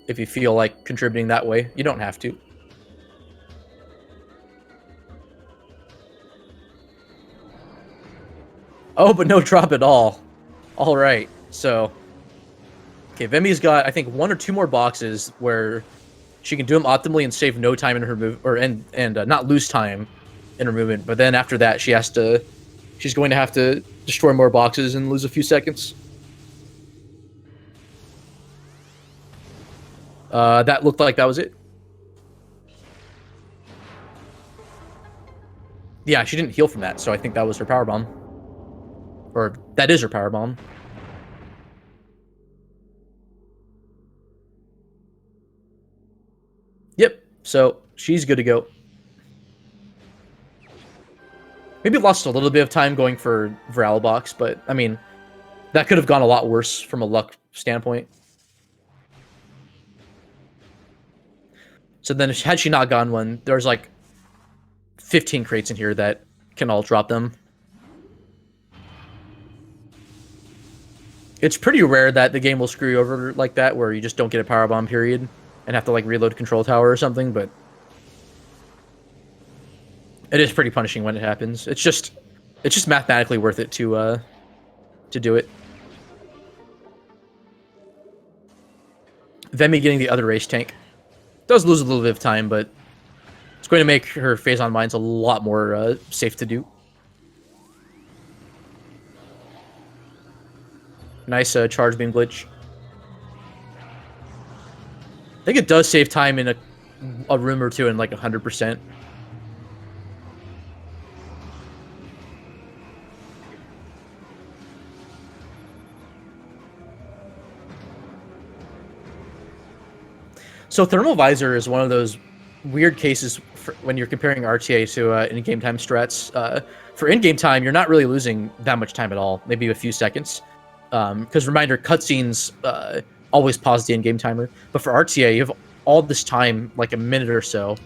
If you feel like contributing that way, you don't have to. Oh, but no drop at all. All right, so okay, Vemi's got I think 1 or 2 more boxes where she can do them optimally and save no time in her move, or and not lose time in her movement. But then after that, she's going to have to destroy more boxes and lose a few seconds. That looked like that was it. Yeah, she didn't heal from that, so I think that was her power bomb. Or that is her power bomb. So she's good to go. Maybe lost a little bit of time going for Viral Box, but I mean, that could have gone a lot worse from a luck standpoint. So then had she not gone one, there's like 15 crates in here that can all drop them. It's pretty rare that the game will screw you over like that, where you just don't get a power bomb period and have to like reload control tower or something, but it is pretty punishing when it happens. It's just mathematically worth it to do it. Venmi getting the other race tank does lose a little bit of time, but it's going to make her Phazon mines a lot more safe to do. Nice charge beam glitch. I think it does save time in a room or two in like 100%. So Thermal Visor is one of those weird cases when you're comparing RTA to in-game time strats. For in-game time, you're not really losing that much time at all, maybe a few seconds. Because reminder, cutscenes always pause the in-game timer. But for RTA, you have all this time, like a minute or so,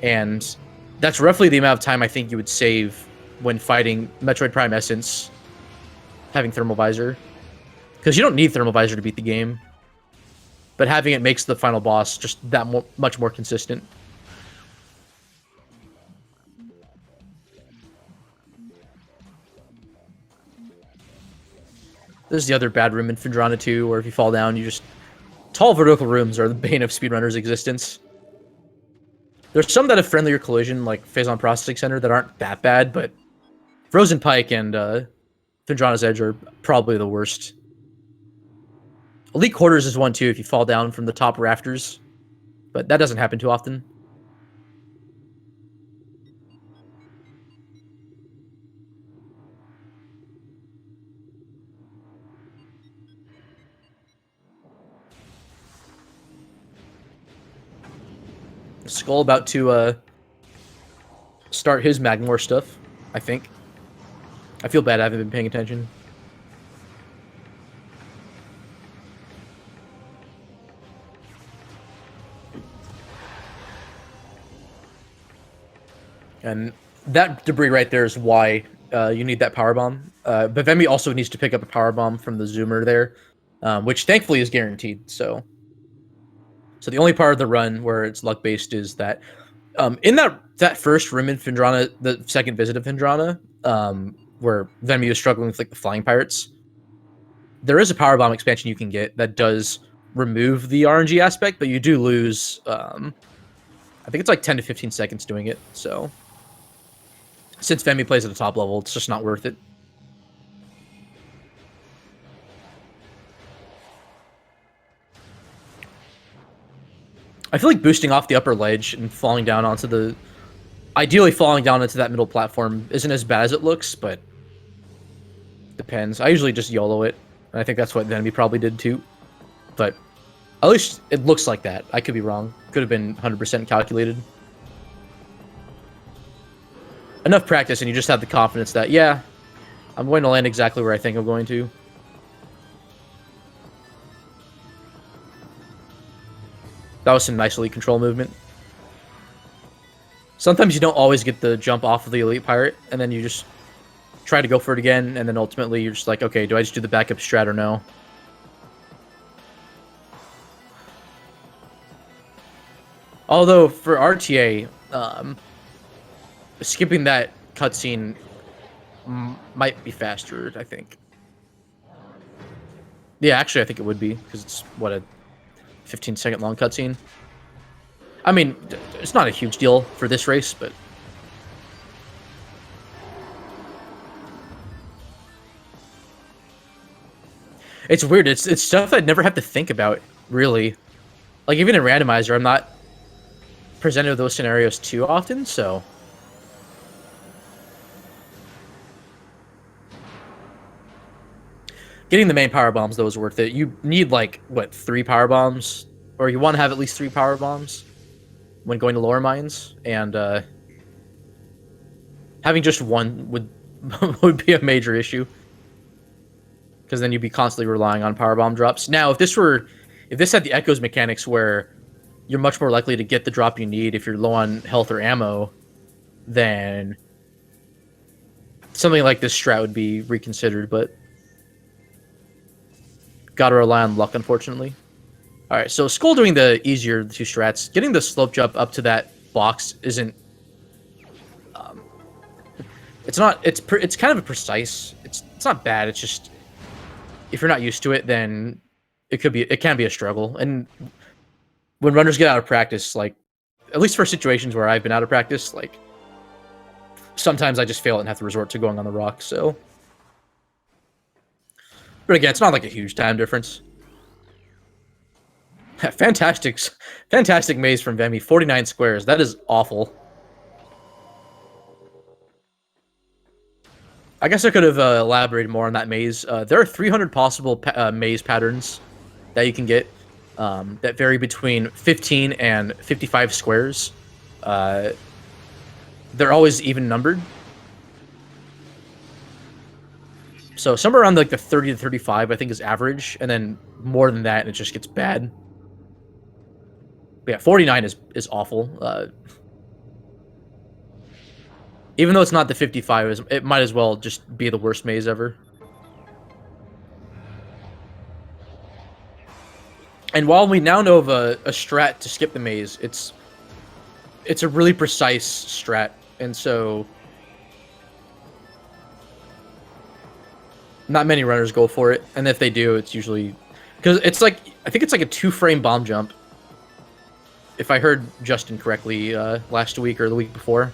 and that's roughly the amount of time I think you would save when fighting Metroid Prime Essence, having Thermal Visor. Because you don't need Thermal Visor to beat the game, but having it makes the final boss just that much more consistent. This is the other bad room in Phendrana 2, where if you fall down, you just... Tall vertical rooms are the bane of speedrunners' existence. There's some that have friendlier collision, like Phazon Processing Center, that aren't that bad, but Frozen Pike and Phendrana's Edge are probably the worst. Elite Quarters is one, too, if you fall down from the top rafters, but that doesn't happen too often. Skull about to start his Magmore stuff, I think. I feel bad I haven't been paying attention. And that debris right there is why you need that power bomb. But Venmi also needs to pick up a power bomb from the zoomer there, which thankfully is guaranteed. So the only part of the run where it's luck based is that in that first room in Phendrana, the second visit of Phendrana, where Venmi is struggling with like the flying pirates, there is a power bomb expansion you can get that does remove the RNG aspect, but you do lose. I think it's like 10 to 15 seconds doing it. So since Venmi plays at the top level, it's just not worth it. I feel like boosting off the upper ledge and falling down onto the... Ideally, falling down into that middle platform isn't as bad as it looks, but... Depends. I usually just YOLO it, and I think that's what Venmi probably did too. But at least it looks like that. I could be wrong. Could have been 100% calculated. Enough practice, and you just have the confidence that, yeah, I'm going to land exactly where I think I'm going to. That was some nice elite control movement. Sometimes you don't always get the jump off of the elite pirate, and then you just try to go for it again, and then ultimately you're just like, okay, do I just do the backup strat or no? Although, for RTA, skipping that cutscene might be faster, I think. Yeah, actually, I think it would be, because it's, what, a 15-second long cutscene. I mean, it's not a huge deal for this race, but... It's weird. It's stuff I'd never have to think about, really. Like, even in Randomizer, I'm not presented with those scenarios too often, so... Getting the main power bombs, though, is worth it. You need, like, what, 3 power bombs? Or you want to have at least 3 power bombs? when going to lower mines, and having just one would would be a major issue, because then you'd be constantly relying on power bomb drops. Now, if this had the echoes mechanics where you're much more likely to get the drop you need if you're low on health or ammo, then something like this strat would be reconsidered, but gotta rely on luck, unfortunately. Alright, so Skull doing the easier two strats. Getting the slope jump up to that box isn't... it's not... It's kind of a precise... It's not bad, it's just... If you're not used to it, then it can be a struggle. And when runners get out of practice, like... At least for situations where I've been out of practice, like... Sometimes I just fail and have to resort to going on the rock, so... But again, it's not like a huge time difference. Fantastic maze from Vemi. 49 squares. That is awful. I guess I could have elaborated more on that maze. There are 300 possible maze patterns that you can get that vary between 15 and 55 squares. They're always even numbered. So somewhere around like the 30 to 35, I think, is average, and then more than that, and it just gets bad. But yeah, 49 is awful. Even though it's not the 55, it might as well just be the worst maze ever. And while we now know of a strat to skip the maze, it's a really precise strat, and so not many runners go for it. And if they do, it's usually because it's like, I think it's like a 2-frame bomb jump, if I heard Justin correctly last week or the week before.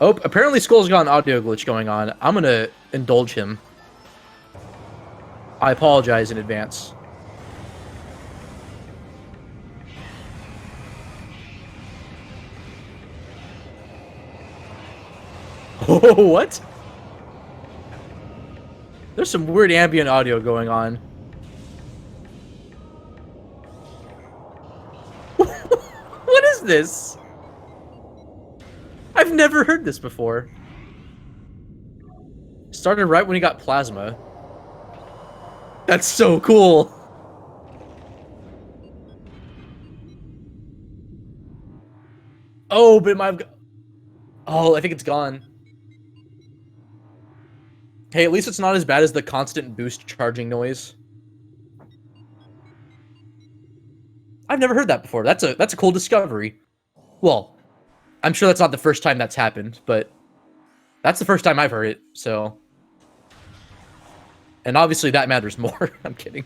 Oh, apparently Skull's got an audio glitch going on. I'm gonna indulge him. I apologize in advance. Oh, what? There's some weird ambient audio going on. What is this? I've never heard this before. Started right when he got plasma. That's so cool. Oh, but it might have... Oh, I think it's gone. Hey, at least it's not as bad as the constant boost charging noise. I've never heard that before. That's a cool discovery. Well, I'm sure that's not the first time that's happened, but that's the first time I've heard it, so... And obviously that matters more. I'm kidding.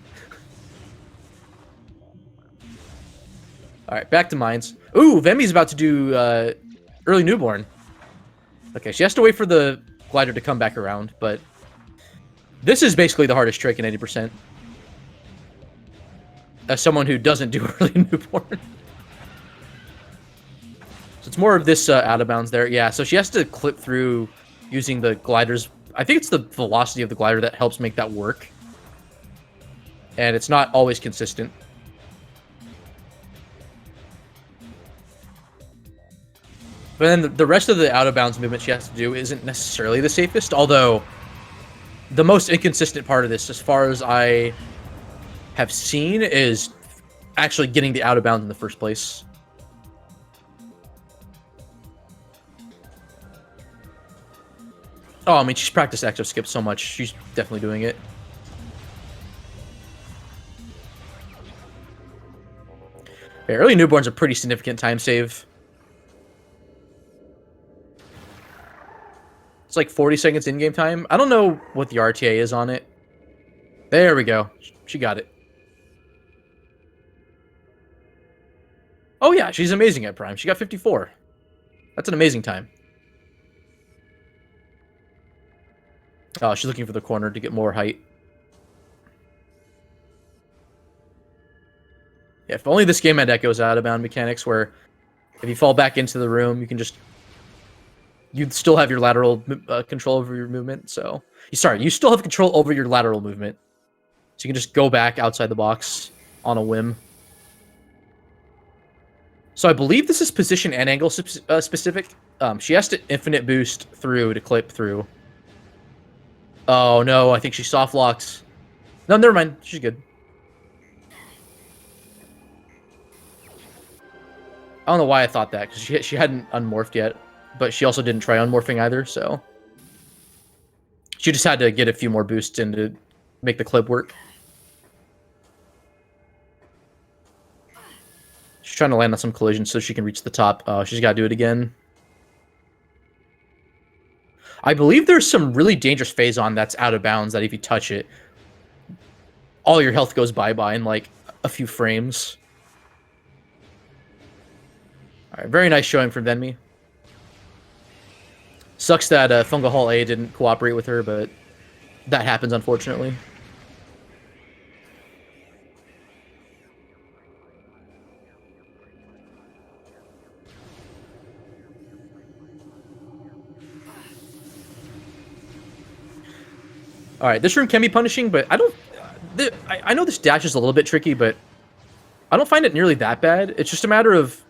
Alright, back to mines. Ooh, Vemi's about to do early newborn. Okay, she has to wait for the glider to come back around, but... This is basically the hardest trick in 80%. As someone who doesn't do early newborn. So it's more of this out of bounds there. Yeah, so she has to clip through using the gliders. I think it's the velocity of the glider that helps make that work. And it's not always consistent. But then the rest of the out of bounds movement she has to do isn't necessarily the safest, although the most inconsistent part of this, as far as I have seen, is actually getting the out of bounds in the first place. Oh, I mean, she's practiced exo skip so much. She's definitely doing it. Okay, early newborn's a pretty significant time save. It's like 40 seconds in-game time. I don't know what the RTA is on it. There we go. She got it. Oh yeah, she's amazing at Prime. She got 54. That's an amazing time. Oh, she's looking for the corner to get more height. Yeah, if only this game had Echo's out-of-bound mechanics where if you fall back into the room, you can just... You'd still have your lateral control over your movement, you still have control over your lateral movement. So you can just go back outside the box. on a whim. So I believe this is position and angle specific. She has to infinite boost through to clip through. Oh no, I think she soft locks. No, never mind. She's good. I don't know why I thought that, because she hadn't unmorphed yet. But she also didn't try unmorphing either, so... She just had to get a few more boosts in to make the clip work. She's trying to land on some collisions so she can reach the top. Oh, she's got to do it again. I believe there's some really dangerous phase on that's out of bounds that if you touch it, all your health goes bye-bye in like a few frames. Alright, very nice showing from Venmi. Sucks that Fungal Hall A didn't cooperate with her, but that happens, unfortunately. Alright, this room can be punishing, but I don't... I know this dash is a little bit tricky, but I don't find it nearly that bad. It's just a matter of...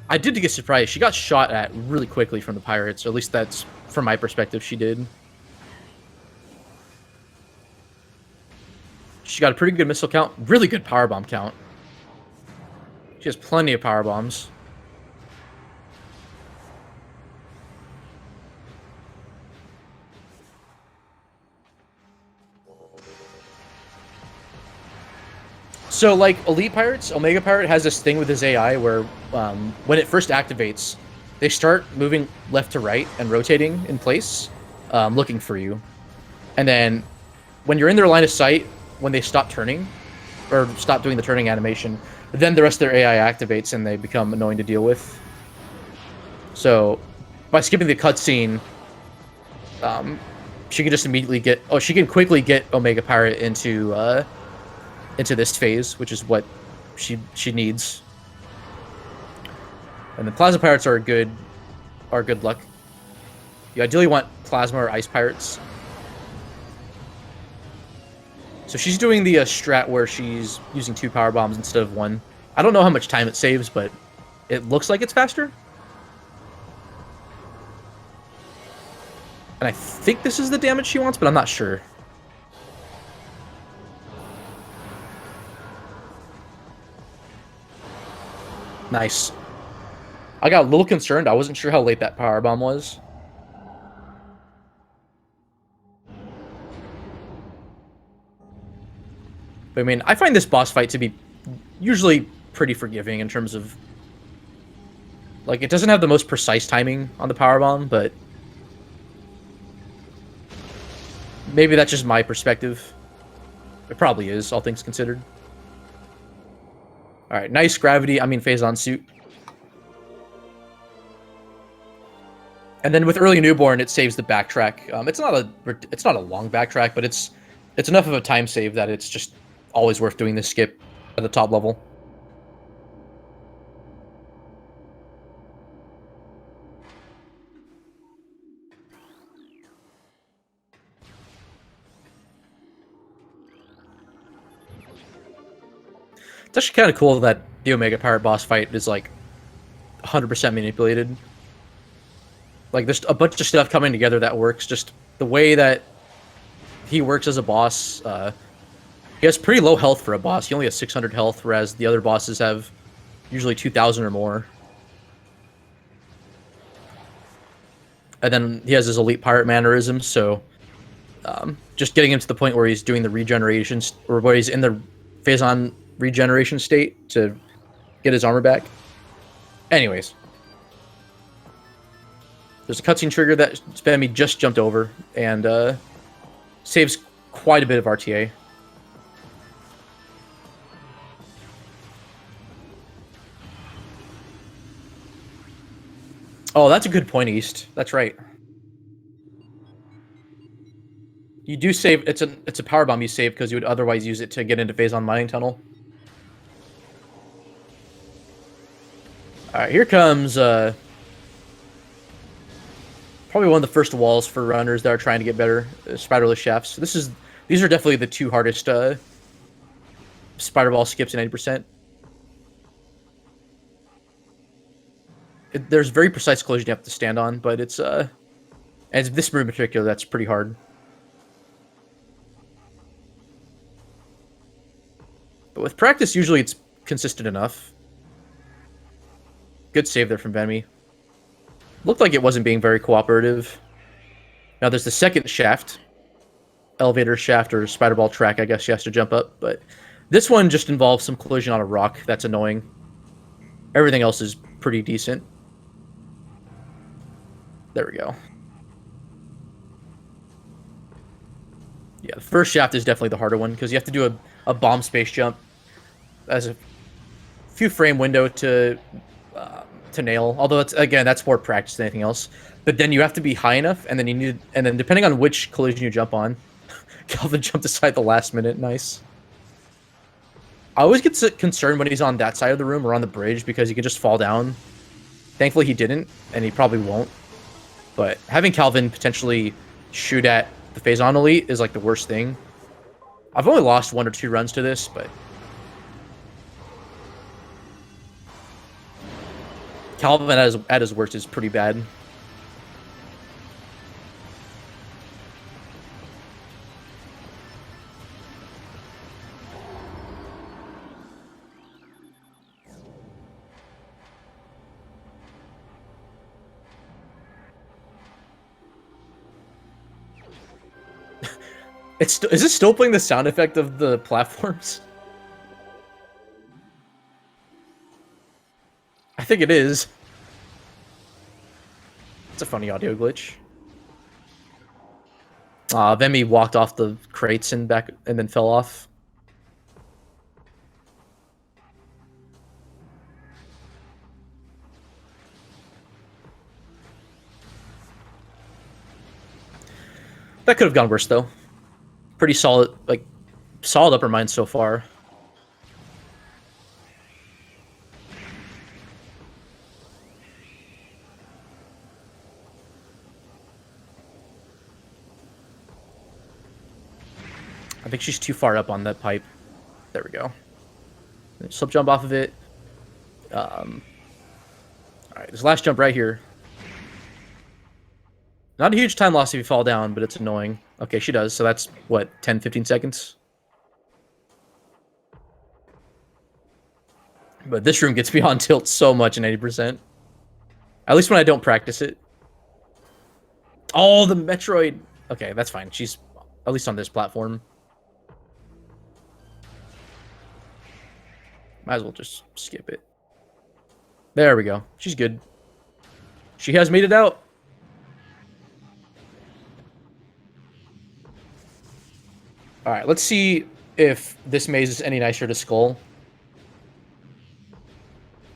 I did get surprised. She got shot at really quickly from the pirates, or at least that's from my perspective she did. She got a pretty good missile count, really good powerbomb count. She has plenty of power bombs. So, like, Elite Pirates, Omega Pirate has this thing with his AI where when it first activates, they start moving left to right and rotating in place, looking for you. And then when you're in their line of sight, when they stop turning, or stop doing the turning animation, then the rest of their AI activates and they become annoying to deal with. So, by skipping the cutscene, she can just immediately get... Oh, she can quickly get Omega Pirate into this phase, which is what she needs. And the Plasma Pirates are good luck. You ideally want Plasma or Ice Pirates. So she's doing the strat where she's using 2 power bombs instead of 1. I don't know how much time it saves, but it looks like it's faster. And I think this is the damage she wants, but I'm not sure. Nice. I got a little concerned. I wasn't sure how late that powerbomb was. But I mean, I find this boss fight to be usually pretty forgiving in terms of... Like, it doesn't have the most precise timing on the powerbomb, but... Maybe that's just my perspective. It probably is, all things considered. Alright, nice gravity, phase-on suit. And then with early newborn, it saves the backtrack. It's not a long backtrack, but it's enough of a time save that it's just always worth doing this skip at the top level. It's actually kind of cool that the Omega Pirate boss fight is like 100% manipulated. Like, there's a bunch of stuff coming together that works. Just the way that he works as a boss. He has pretty low health for a boss. He only has 600 health, whereas the other bosses have usually 2,000 or more. And then he has his Elite Pirate mannerisms, so just getting him to the point where he's doing the regenerations, or where he's in the phase-on regeneration state to get his armor back. Anyways. There's a cutscene trigger that Spammy just jumped over, and saves quite a bit of RTA. Oh, that's a good point, East. That's right. You do save... It's a power bomb you save because you would otherwise use it to get into phase-on mining tunnel. Alright, here comes... probably one of the first walls for runners that are trying to get better. Spiderless shafts. These are definitely the 2 hardest spider ball skips at 90%. There's very precise collision you have to stand on, but it's and this room in particular, that's pretty hard. But with practice, usually it's consistent enough. Good save there from Venmi. Looked like it wasn't being very cooperative. Now there's the second shaft. Elevator shaft or spider ball track, I guess she has to jump up. But this one just involves some collision on a rock. That's annoying. Everything else is pretty decent. There we go. Yeah, the first shaft is definitely the harder one because you have to do a bomb space jump as a few frame window to nail. Although it's again that's more practice than anything else. But then you have to be high enough, and then depending on which collision you jump on, Calvin jumped aside the last minute. Nice. I always get concerned when he's on that side of the room or on the bridge because he can just fall down. Thankfully he didn't, and he probably won't. But having Calvin potentially shoot at the Phazon Elite is like the worst thing. I've only lost 1 or 2 runs to this, but Calvin at his worst is pretty bad. Is it still playing the sound effect of the platforms? I think it is. It's a funny audio glitch. Venmi walked off the crates and then fell off. That could have gone worse though. Pretty solid, like solid upper mine so far. I think she's too far up on that pipe. There we go. Slip jump off of it. All right, this last jump right here. Not a huge time loss if you fall down, but it's annoying. Okay, she does. So that's, what, 10, 15 seconds? But this room gets me on tilt so much in 80%. At least when I don't practice it. Oh, the Metroid. Okay, that's fine. She's at least on this platform. Might as well just skip it. There we go. She's good. She has made it out. Alright, let's see if this maze is any nicer to Skull.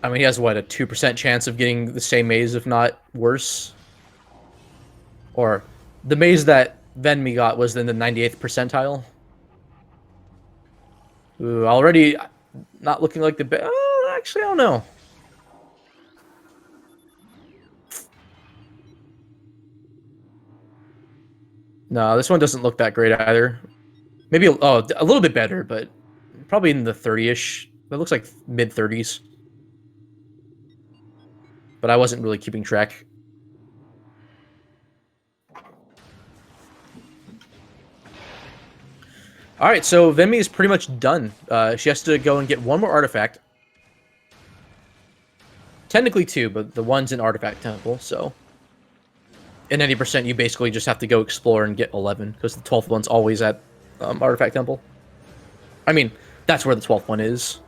I mean, he has, what, a 2% chance of getting the same maze, if not worse? Or, the maze that Venmi got was in the 98th percentile. Ooh, already not looking like the best. Actually, I don't know. No, this one doesn't look that great either. Maybe, a little bit better, but probably in the 30-ish. It looks like mid-30s. But I wasn't really keeping track. Alright, so Venmi is pretty much done. She has to go and get one more artifact. Technically 2, but the one's in Artifact Temple, so... In 90%, you basically just have to go explore and get 11, because the 12th one's always at Artifact Temple. I mean, that's where the 12th one is.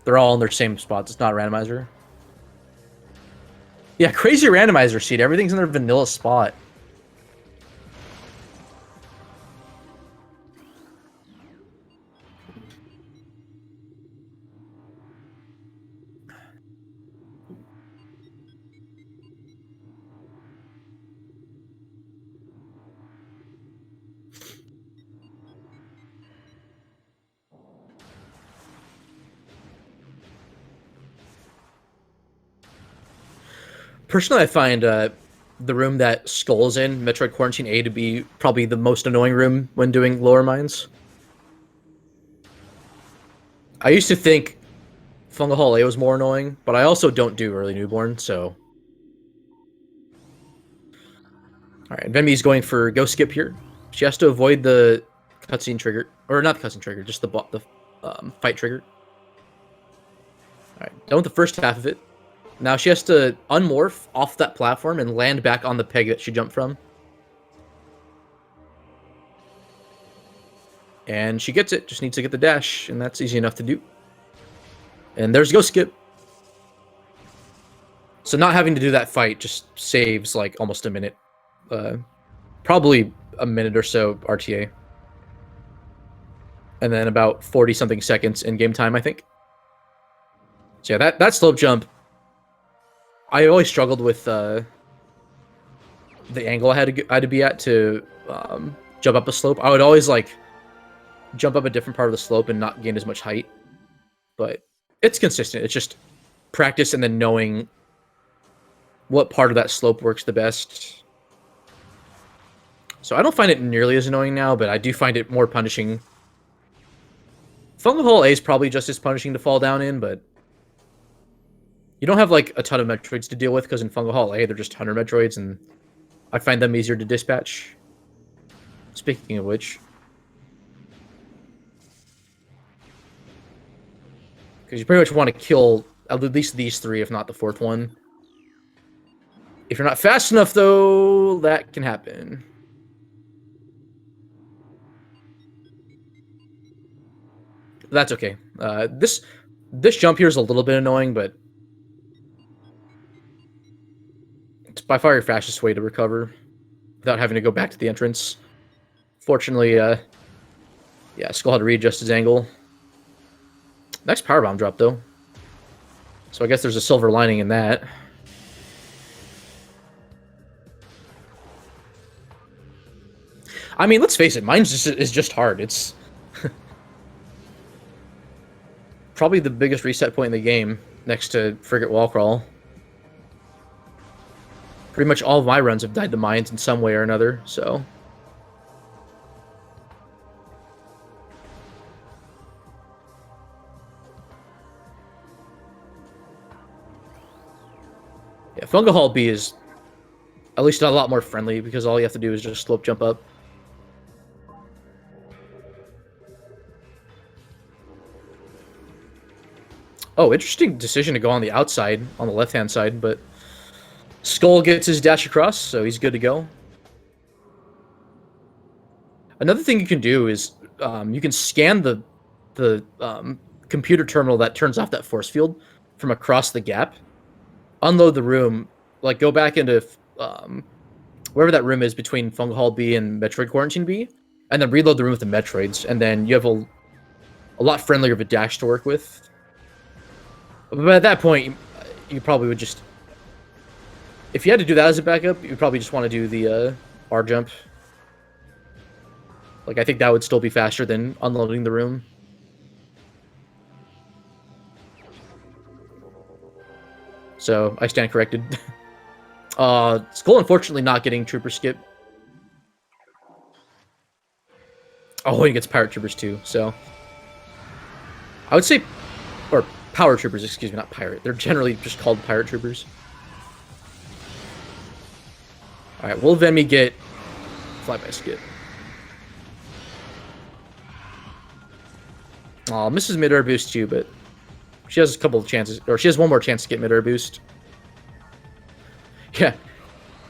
They're all in their same spots. It's not a randomizer. Yeah, crazy randomizer seed. Everything's in their vanilla spot. Personally, I find the room that Skull's in, Metroid Quarantine A, to be probably the most annoying room when doing lower mines. I used to think Fungal Hall A was more annoying, but I also don't do early newborn, so... Alright, Venmi's going for Go Skip here. She has to avoid the cutscene trigger. Or not the cutscene trigger, just the fight trigger. Alright, done with the first half of it. Now she has to unmorph off that platform and land back on the peg that she jumped from. And she gets it, just needs to get the dash, and that's easy enough to do. And there's Go Skip. So not having to do that fight just saves like almost a minute. Probably a minute or so RTA. And then about 40-something seconds in game time, I think. So yeah, that slope jump, I always struggled with the angle I had to be at to jump up a slope. I would always like jump up a different part of the slope and not gain as much height. But it's consistent. It's just practice and then knowing what part of that slope works the best. So I don't find it nearly as annoying now, but I do find it more punishing. Fungal Hole A is probably just as punishing to fall down in, but you don't have like a ton of Metroids to deal with, because in Fungal Hall A, they're just 100 Metroids, and I find them easier to dispatch. Speaking of which, because you pretty much want to kill at least these three, if not the fourth one. If you're not fast enough, though, that can happen. That's okay. This jump here is a little bit annoying, but it's by far your fastest way to recover without having to go back to the entrance. Fortunately, yeah, Skull had to readjust his angle. Next powerbomb drop, though. So I guess there's a silver lining in that. I mean, let's face it, mine is just hard. It's probably the biggest reset point in the game, next to Frigate Wall Crawl. Pretty much all of my runs have died to mines in some way or another, so... Yeah, Fungal Hall B is at least a lot more friendly, because all you have to do is just slope jump up. Oh, interesting decision to go on the outside, on the left-hand side, but Skull gets his dash across, so he's good to go. Another thing you can do is you can scan the computer terminal that turns off that force field from across the gap, unload the room, like go back into wherever that room is between Fungal Hall B and Metroid Quarantine B, and then reload the room with the Metroids, and then you have a lot friendlier of a dash to work with. But at that point, you probably would just... If you had to do that as a backup, you'd probably just want to do the R jump. Like, I think that would still be faster than unloading the room. So, I stand corrected. Skull, unfortunately, not getting Trooper Skip. Oh, he gets Pirate Troopers, too, so... I would say... Or... Power Troopers, excuse me, not Pirate. They're generally just called Pirate Troopers. Alright, will Venmi get Flyby Skip? Aw, misses mid-air boost too, but she has a couple of chances, or she has one more chance to get mid-air boost. Yeah,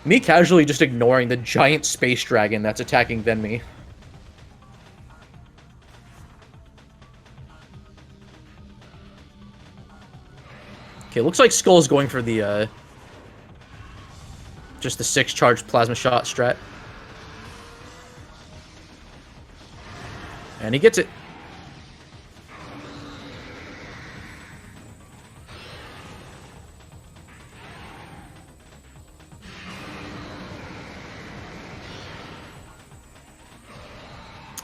me casually just ignoring the giant space dragon that's attacking Venmi. Okay, looks like Skull's going for the, just the 6 charged plasma shot strat. And he gets it.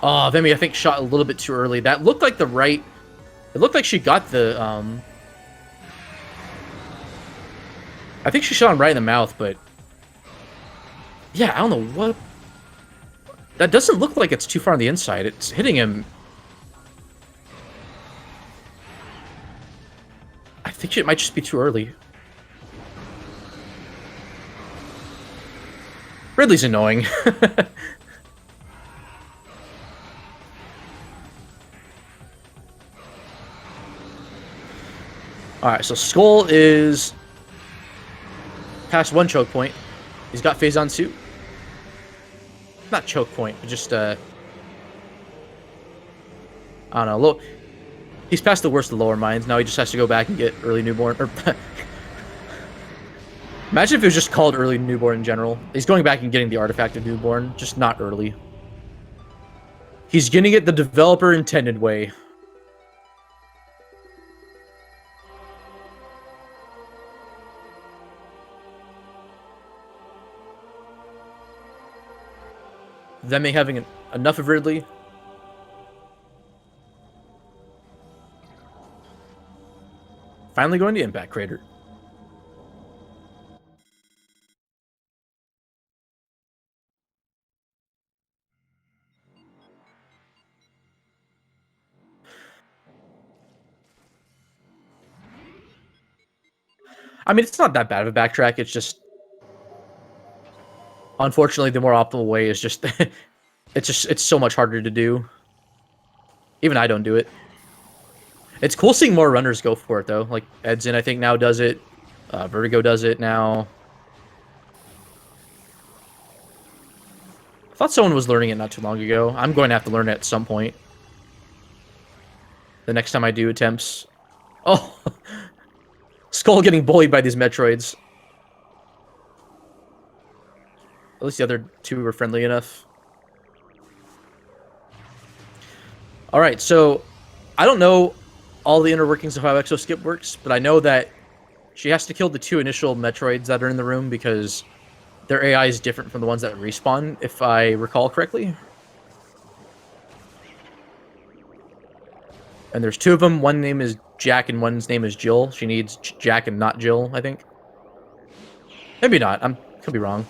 Oh, Venmi, I think, shot a little bit too early. That looked like the right... It looked like she got the, I think she shot him right in the mouth, but... Yeah, I don't know what... That doesn't look like it's too far on the inside. It's hitting him... think it might just be too early. Ridley's annoying. Alright, so Skull is past one choke point. He's got phase on suit. Not choke point, but just I don't know. He's past the worst of the lower mines. Now he just has to go back and get early newborn. Or imagine if it was just called early newborn in general. He's going back and getting the artifact of newborn, just not early. He's getting it the developer intended way. Them having enough of Ridley. Finally going to Impact Crater. I mean, it's not that bad of a backtrack. It's just, unfortunately, the more optimal way is just, it's so much harder to do. Even I don't do it. It's cool seeing more runners go for it, though. Like, Edson, I think, now does it. Vertigo does it now. I thought someone was learning it not too long ago. I'm going to have to learn it at some point. The next time I do attempts. Oh! Skull getting bullied by these Metroids. At least the other two were friendly enough. Alright, so I don't know all the inner workings of how Exo Skip works, but I know that she has to kill the two initial Metroids that are in the room because their AI is different from the ones that respawn, if I recall correctly. And there's two of them. One name is Jack and one's name is Jill. She needs Jack and not Jill, I think. Maybe not. Could be wrong.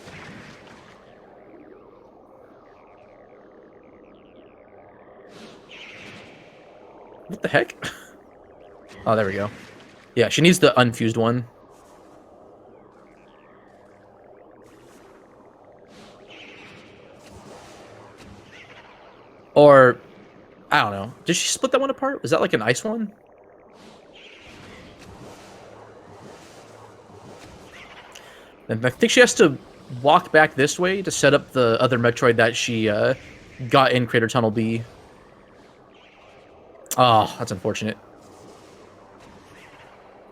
What the heck? Oh, there we go. Yeah, she needs the unfused one. Or, I don't know. Did she split that one apart? Was that like an ice one? And I think she has to walk back this way to set up the other Metroid that she got in Crater Tunnel B. Oh, that's unfortunate.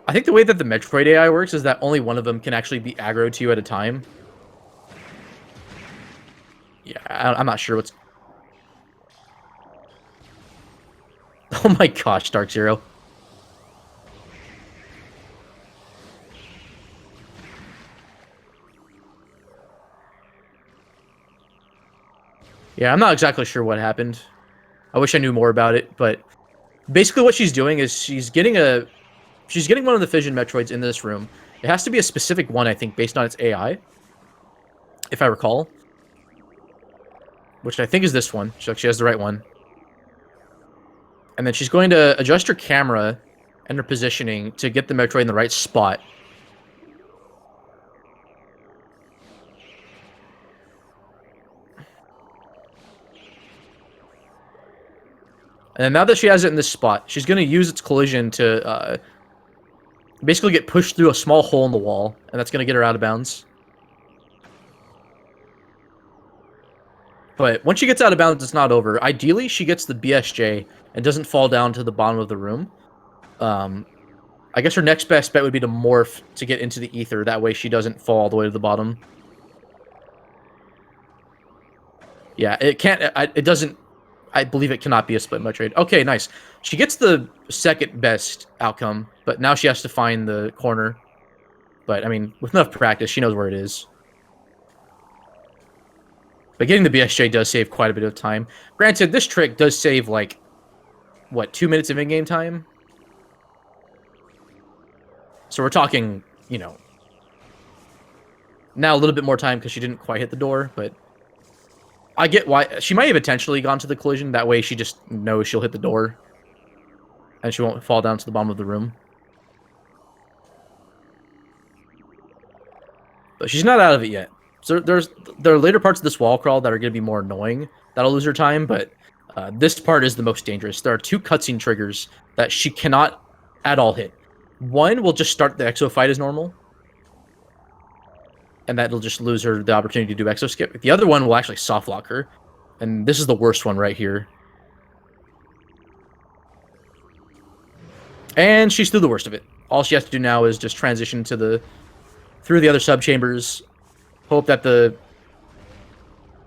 I think the way that the Metroid AI works is that only one of them can actually be aggroed to you at a time. Yeah, I'm not sure what's... Oh my gosh, Dark Zero. Yeah, I'm not exactly sure what happened. I wish I knew more about it, but basically what she's doing is she's getting one of the fission Metroids in this room. It has to be a specific one, I think, based on its AI, if I recall. Which I think is this one. She has the right one. And then she's going to adjust her camera and her positioning to get the Metroid in the right spot. And then now that she has it in this spot, she's going to use its collision to basically get pushed through a small hole in the wall, and that's going to get her out of bounds. But once she gets out of bounds, it's not over. Ideally, she gets the BSJ and doesn't fall down to the bottom of the room. I guess her next best bet would be to morph to get into the ether. That way she doesn't fall all the way to the bottom. Yeah, it can't... It doesn't... I believe it cannot be a split Metroid. Okay, nice. She gets the second best outcome, but now she has to find the corner. But, I mean, with enough practice, she knows where it is. But getting the BSJ does save quite a bit of time. Granted, this trick does save, like, what, 2 minutes of in-game time? So we're talking, you know, now a little bit more time because she didn't quite hit the door, but I get why. She might have intentionally gone to the collision. That way she just knows she'll hit the door and she won't fall down to the bottom of the room. But she's not out of it yet. So there are later parts of this wall crawl that are going to be more annoying. That'll lose her time, but this part is the most dangerous. There are 2 cutscene triggers that she cannot at all hit. One will just start the exo fight as normal, and that'll just lose her the opportunity to do exo skip. The other one will actually soft lock her, and this is the worst one right here. And she's through the worst of it. All she has to do now is just transition to through the other subchambers, hope that the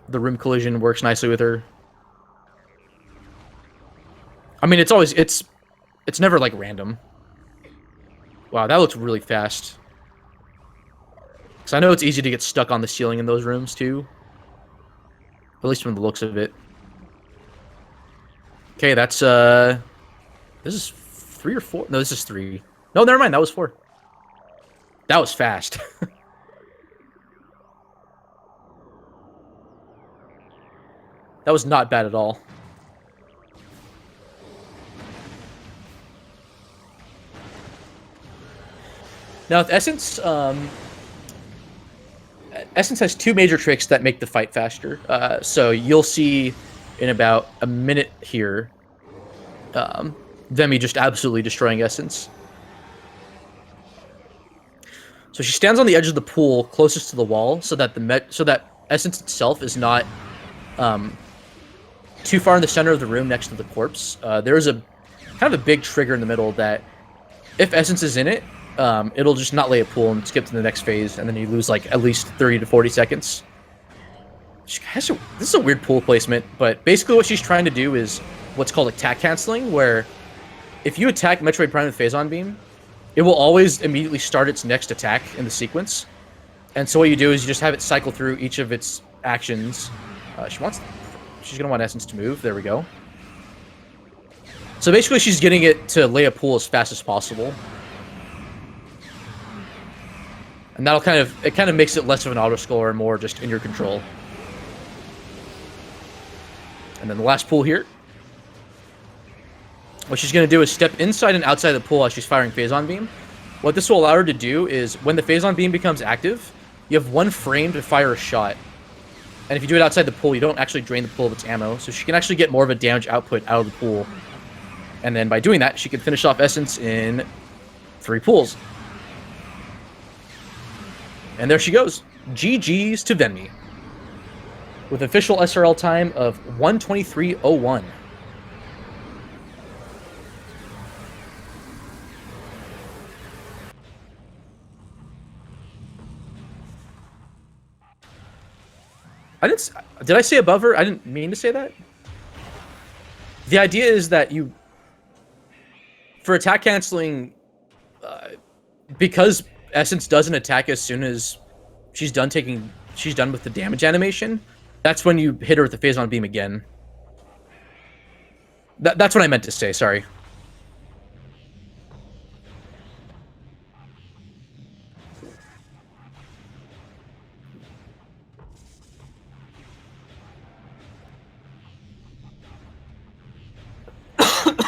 room collision works nicely with her. I mean, it's never like random. Wow, that looks really fast. Because I know it's easy to get stuck on the ceiling in those rooms too. At least from the looks of it. Okay, that's this is 3 or 4. No, this is 3. No, never mind. That was 4. That was fast. That was not bad at all. Now, with Essence, Essence has 2 major tricks that make the fight faster. So you'll see in about a minute here, Vemi just absolutely destroying Essence. So she stands on the edge of the pool closest to the wall, so that Essence itself is not too far in the center of the room next to the corpse. There is a kind of a big trigger in the middle that, if Essence is in it, it'll just not lay a pool and skip to the next phase, and then you lose like at least 30 to 40 seconds. This is a weird pool placement, but basically what she's trying to do is what's called attack canceling, where if you attack Metroid Prime with Phazon Beam, it will always immediately start its next attack in the sequence. And so what you do is you just have it cycle through each of its actions. She's going to want Essence to move. There we go. So basically she's getting it to lay a pool as fast as possible. And that'll kind of makes it less of an auto-scorer and more just in your control. And then the last pool here. What she's going to do is step inside and outside the pool as she's firing Phazon Beam. What this will allow her to do is, when the Phazon Beam becomes active, you have 1 frame to fire a shot. And if you do it outside the pool, you don't actually drain the pool of its ammo, so she can actually get more of a damage output out of the pool. And then by doing that, she can finish off Essence in 3 pools. And there she goes. GG's to Venmi. With official SRL time of 1:23:01. Did I say above her? I didn't mean to say that. The idea is that for attack canceling, because Essence doesn't attack as soon as she's done with the damage animation, that's when you hit her with the Phazon Beam again. That's what I meant to say, sorry.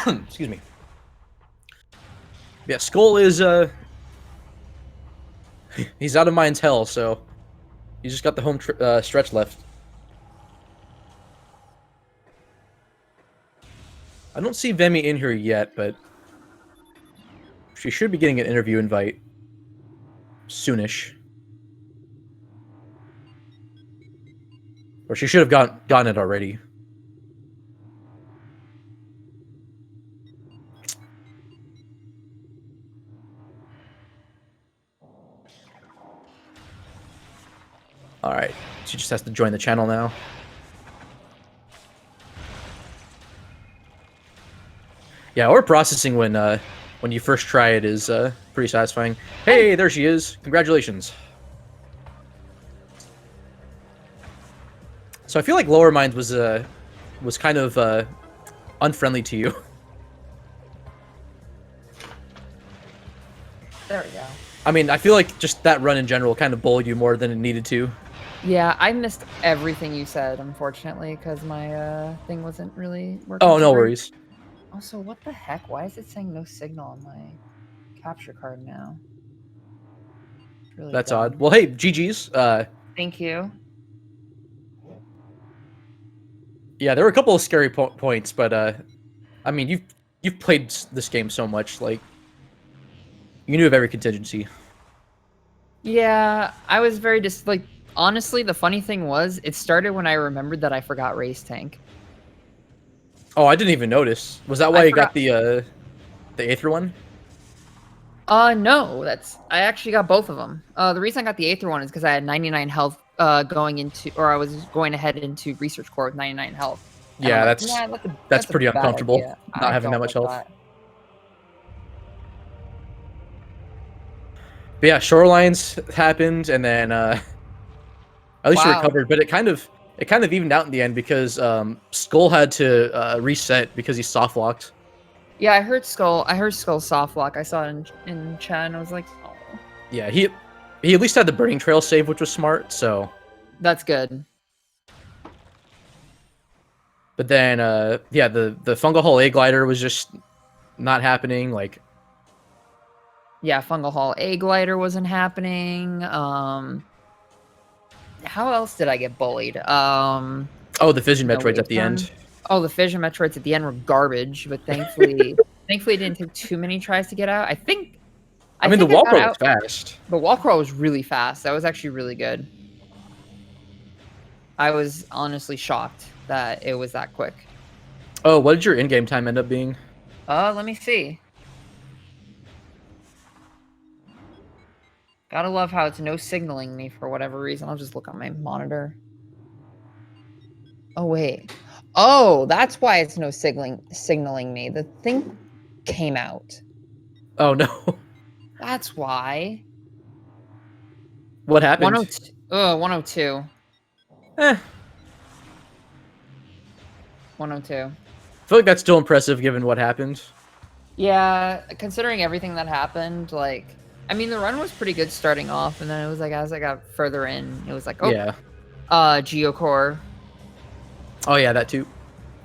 Excuse me. Yeah, Skull is, he's out of Mind's hell, so he's just got the home stretch left. I don't see Vemi in here yet, but she should be getting an interview invite soonish. Or she should have gotten it already. Alright, she just has to join the channel now. Yeah, or processing when you first try it is pretty satisfying. Hey, there she is. Congratulations. So I feel like Lower Minds was kind of unfriendly to you. There we go. I mean, I feel like just that run in general kind of bullied you more than it needed to. Yeah, I missed everything you said, unfortunately, because my thing wasn't really working. Oh, no worries. Also, what the heck? Why is it saying no signal on my capture card now? Really That's dumb. odd. Well, hey, GG's. Thank you. Yeah, there were a couple of scary points, but I mean, you've played this game so much, like you knew of every contingency. Yeah, I was very like. Honestly, the funny thing was, it started when I remembered that I forgot Race Tank. Oh, I didn't even notice. Was that why you got the Aether one? No, I actually got both of them. The reason I got the Aether one is because I had 99 health going into, or I was going ahead into Research Core with 99 health. And Yeah, like, that's a pretty bad uncomfortable, idea. not I having that don't much like health. that. But yeah, Shorelines happened, and then at least you recovered. But it kind of evened out in the end because Skull had to reset because he soft locked. Yeah, I heard Skull soft lock. I saw it in chat, and I was like, oh. Yeah, he at least had the Burning Trail save, which was smart. So That's good. But then, yeah, the Fungal Hole A glider was just not happening. Like, Yeah, Fungal Hall A glider wasn't happening. How else did I get bullied? oh, the Fission Metroids at the end. Oh, the Fission Metroids at the end were garbage, but thankfully, thankfully, it didn't take too many tries to get out. I mean, the think wall crawl was fast. The wall crawl was really fast. That was actually really good. I was honestly shocked that it was that quick. Oh, what did your in-game time end up being? Let me see. Gotta love how it's no signaling me for whatever reason. I'll just look on my monitor. Oh, wait. Oh, that's why it's no signaling me. The thing came out. Oh, no. That's why. What happened? 102. Oh, 102. 102. I feel like that's still impressive given what happened. Yeah, considering everything that happened, like, I mean, the run was pretty good starting off, and then it was like, as I got further in, it was like, oh, yeah. Geocore. Oh, yeah, that too.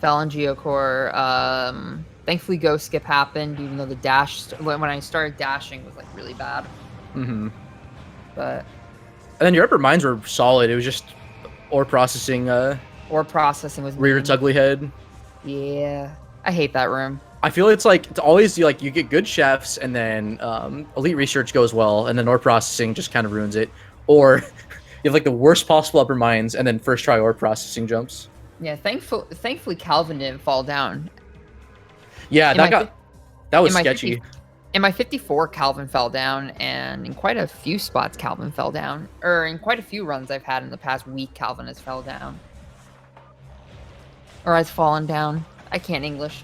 Fell on Geocore. Thankfully, Ghost Skip happened, even though the dash, when I started dashing, was, like, really bad. Mm-hmm. But... And then your upper mines were solid. It was just ore processing. Ore processing was... Rear its ugly head. Yeah. I hate that room. I feel it's always you get good chefs, and then elite research goes well, and then ore processing just kind of ruins it. Or you have like the worst possible upper mines, and then first try ore processing jumps. Yeah, thankfully Calvin didn't fall down. Yeah, that was sketchy. In my 54, Calvin fell down, and in quite a few spots, Calvin fell down. Or in quite a few runs I've had in the past week, Calvin has fell down. Or has fallen down. I can't English.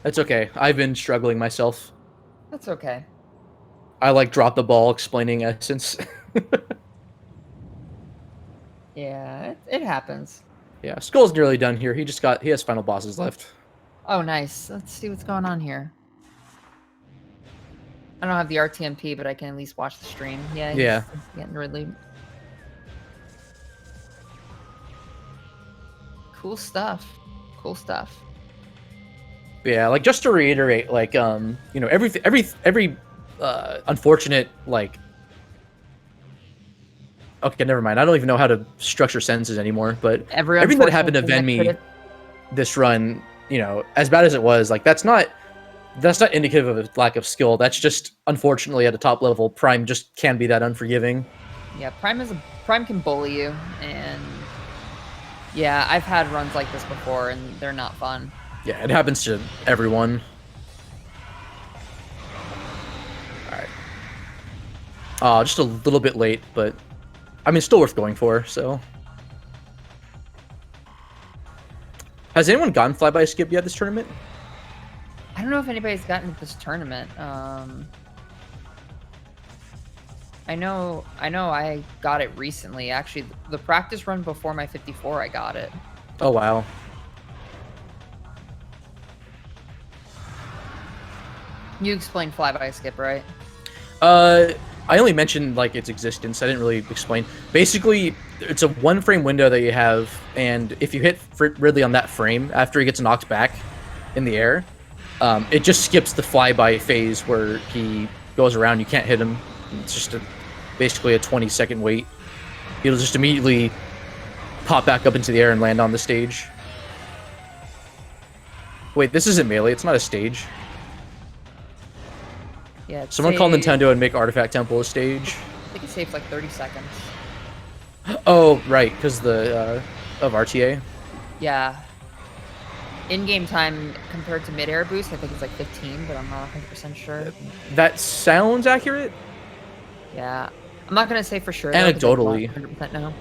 That's okay. I've been struggling myself. That's okay. I like drop the ball explaining essence. Yeah, it happens. Yeah, Skull's nearly done here. He has final bosses left. Oh, nice. Let's see what's going on here. I don't have the RTMP, but I can at least watch the stream. Yeah, yeah. Getting really cool stuff. Cool stuff. Yeah, like just to reiterate, like you know, every unfortunate like. Okay, never mind. I don't even know how to structure sentences anymore. But everything that happened to Venmi this run, you know, as bad as it was, like that's not indicative of a lack of skill. That's just unfortunately at a top level, Prime just can be that unforgiving. Yeah, Prime can bully you, and yeah, I've had runs like this before, and they're not fun. Yeah, it happens to everyone. All right. Just a little bit late, but I mean, still worth going for. So, has anyone gotten flyby skip yet this tournament? I don't know if anybody's gotten this tournament. I know I got it recently. Actually, the practice run before my 54, I got it. Oh, wow. You explained flyby skip, right? I only mentioned like its existence. I didn't really explain. Basically, it's a one-frame window that you have, and if you hit Ridley on that frame after he gets knocked back in the air, it just skips the flyby phase where he goes around. You can't hit him. It's just basically a 20-second wait. It'll just immediately pop back up into the air and land on the stage. Wait, this isn't Melee. It's not a stage. Yeah. Someone call Nintendo and make Artifact Temple a stage. I think it saves like 30 seconds. Oh, right, because the of RTA. Yeah. In-game time compared to mid-air boost, I think it's like 15, but I'm not 100% sure. That sounds accurate. Yeah. I'm not going to say for sure. Anecdotally. 100% no.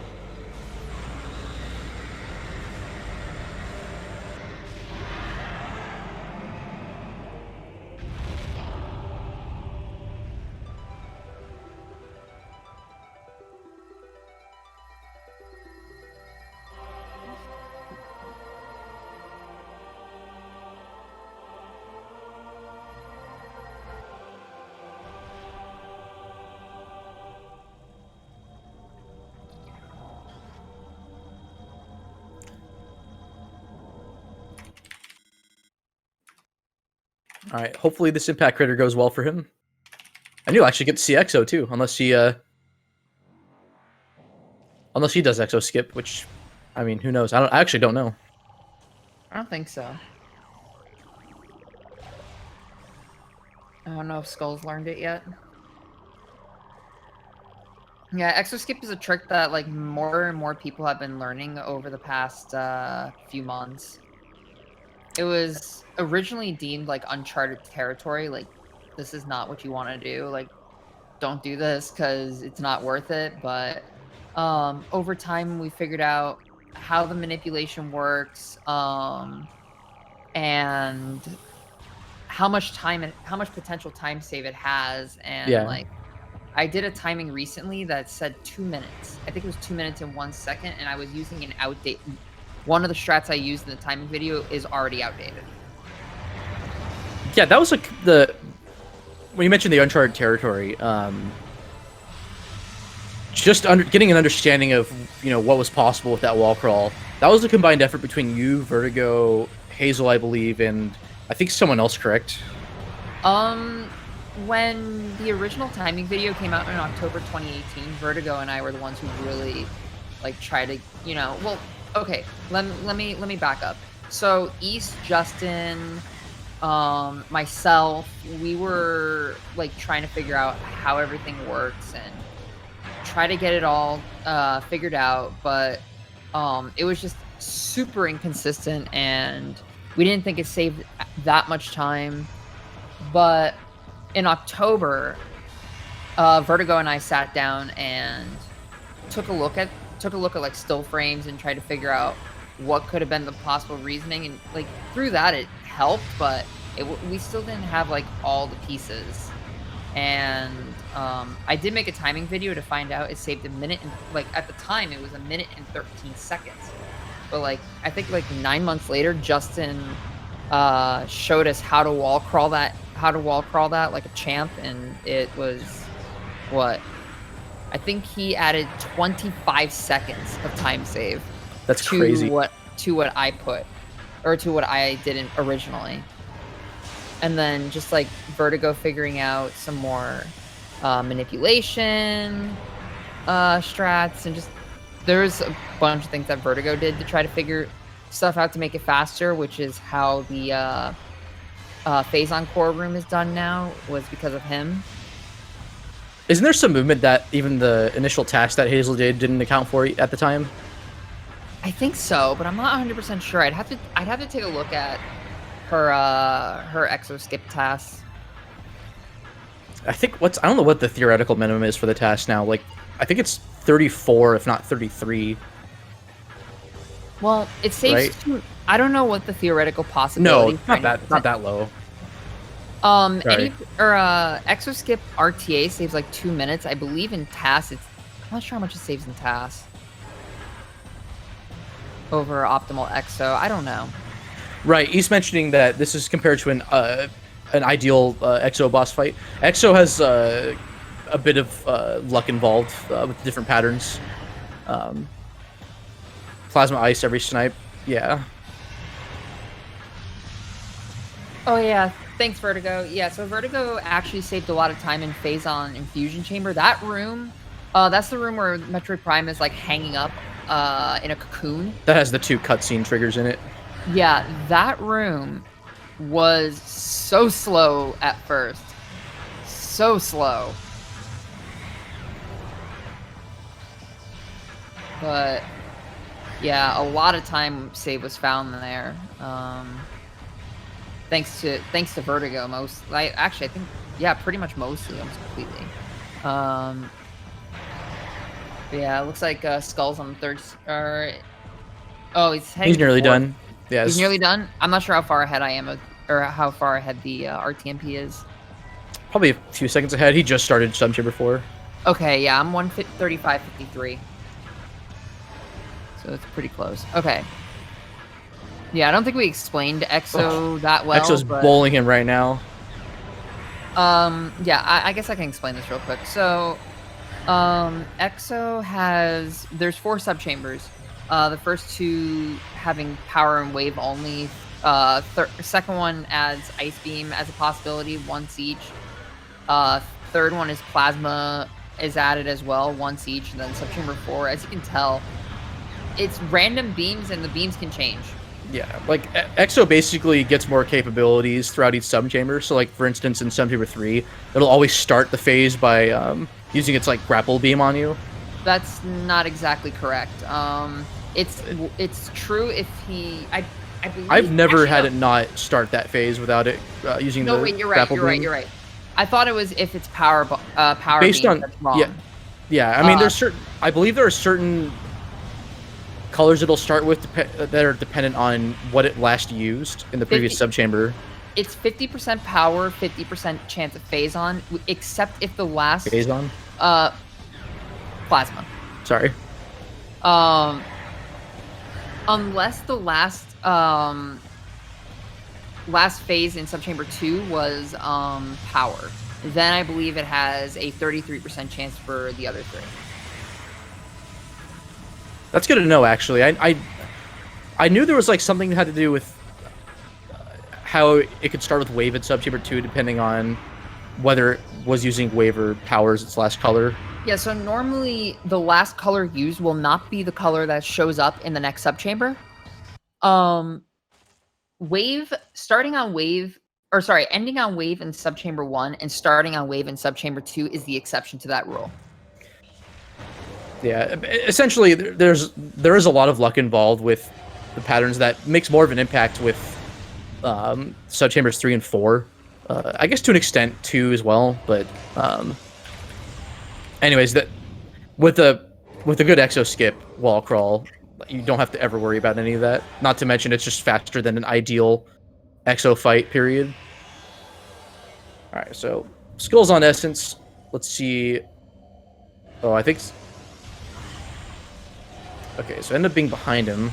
All right. Hopefully this Impact Critter goes well for him. And you'll actually get to see Exo too, unless he does Exo skip, which, I mean, who knows? I actually don't know. I don't think so. I don't know if Skull's learned it yet. Yeah, Exo skip is a trick that like more and more people have been learning over the past few months. It was originally deemed like uncharted territory, like this is not what you want to do, like don't do this because it's not worth it. But over time we figured out how the manipulation works, and how much potential time save it has. And like I did a timing recently that said 2 minutes. I think it was 2 minutes and 1 second, and I was using an outdated one of the strats I used in the timing video is already outdated. Yeah, that was like when you mentioned the uncharted territory, just getting an understanding of what was possible with that wall crawl. That was a combined effort between you, Vertigo, Hazel, I believe, and I think someone else, correct? When the original timing video came out in October 2018, Vertigo and I were the ones who really like tried to, well, okay, let me back up. So East, Justin, myself, we were like trying to figure out how everything works and try to get it all figured out, but it was just super inconsistent and we didn't think it saved that much time. But in October, Vertigo and I sat down and took a look at like still frames and tried to figure out what could have been the possible reasoning, and like through that it helped, but we still didn't have like all the pieces. And I did make a timing video to find out it saved a minute, and like at the time it was 1 minute and 13 seconds. But like I think like 9 months later, Justin showed us how to wall crawl that like a champ, and it was what I think he added 25 seconds of time save. That's crazy. To what I put, or to what I didn't originally. And then just like Vertigo figuring out some more manipulation strats, and just there's a bunch of things that Vertigo did to try to figure stuff out to make it faster, which is how the Phazon core room is done now, was because of him. Isn't there some movement that even the initial task that Hazel didn't account for at the time? I think so, but I'm not 100% sure. I'd have to take a look at her exo skip task. I think I don't know what the theoretical minimum is for the task now. Like I think it's 34, if not 33. Well, it saves. Right? I don't know what the theoretical possibility. No, not that low. Exo skip RTA saves like 2 minutes, I believe. In TAS, I'm not sure how much it saves in TAS over optimal exo. I don't know. Right, he's mentioning that this is compared to an ideal exo boss fight. Exo has a bit of luck involved with different patterns. Plasma ice every snipe, yeah. Oh yeah, thanks Vertigo. Yeah, so Vertigo actually saved a lot of time in Phazon Infusion Chamber. That room That's the room where Metroid Prime is like hanging up in a cocoon. That has the 2 cutscene triggers in it. Yeah, that room was so slow at first. So slow. But yeah, a lot of time save was found there. Thanks to Vertigo I think yeah, pretty much mostly, almost completely. But yeah, it looks like Skull's on the third oh, he's heading He's nearly forward. done. Yeah, He's nearly done? I'm not sure how far ahead I am or how far ahead the RTMP is. probably a few seconds ahead. He just started Subchamber 4. Okay, yeah, I'm 1:35:53. So it's pretty close. Okay. Yeah, I don't think we explained EXO that well. EXO's but, bowling him right now. Yeah, I guess I can explain this real quick. So, EXO there's 4 subchambers. The first 2 having power and wave only. Second one adds Ice Beam as a possibility, once each. Third one is Plasma is added as well, once each. And then subchamber 4, as you can tell, it's random beams and the beams can change. Yeah, like EXO basically gets more capabilities throughout each subchamber. So, like for instance, in subchamber 3, it'll always start the phase by using its like grapple beam on you. That's not exactly correct. It's true if he. I believe. I've never had it not start that phase without it using the wait, you're right. grapple beam. You're right. I thought it was if it's power Based beam. on That's wrong. yeah. I mean, there's certain. I believe there are certain colors it'll start with that are dependent on what it last used in the previous subchamber. It's 50% power, 50% chance of phase on, except if the last phase on. Plasma. Sorry. Unless the last phase in subchamber 2 was power, then I believe it has a 33% chance for the other 3. That's good to know, actually. I knew there was like something that had to do with how it could start with wave in subchamber 2, depending on whether it was using wave or power as its last color. Yeah, so normally the last color used will not be the color that shows up in the next subchamber. Ending on wave in subchamber 1 and starting on wave in subchamber 2 is the exception to that rule. Yeah, essentially, there is a lot of luck involved with the patterns that makes more of an impact with subchambers 3 and 4. I guess to an extent 2 as well, but anyways, that with a good exo skip wall crawl, you don't have to ever worry about any of that. Not to mention, it's just faster than an ideal exo fight. Period. All right, so Skull's on Essence. Let's see. Oh, I think. Okay, so I end up being behind him.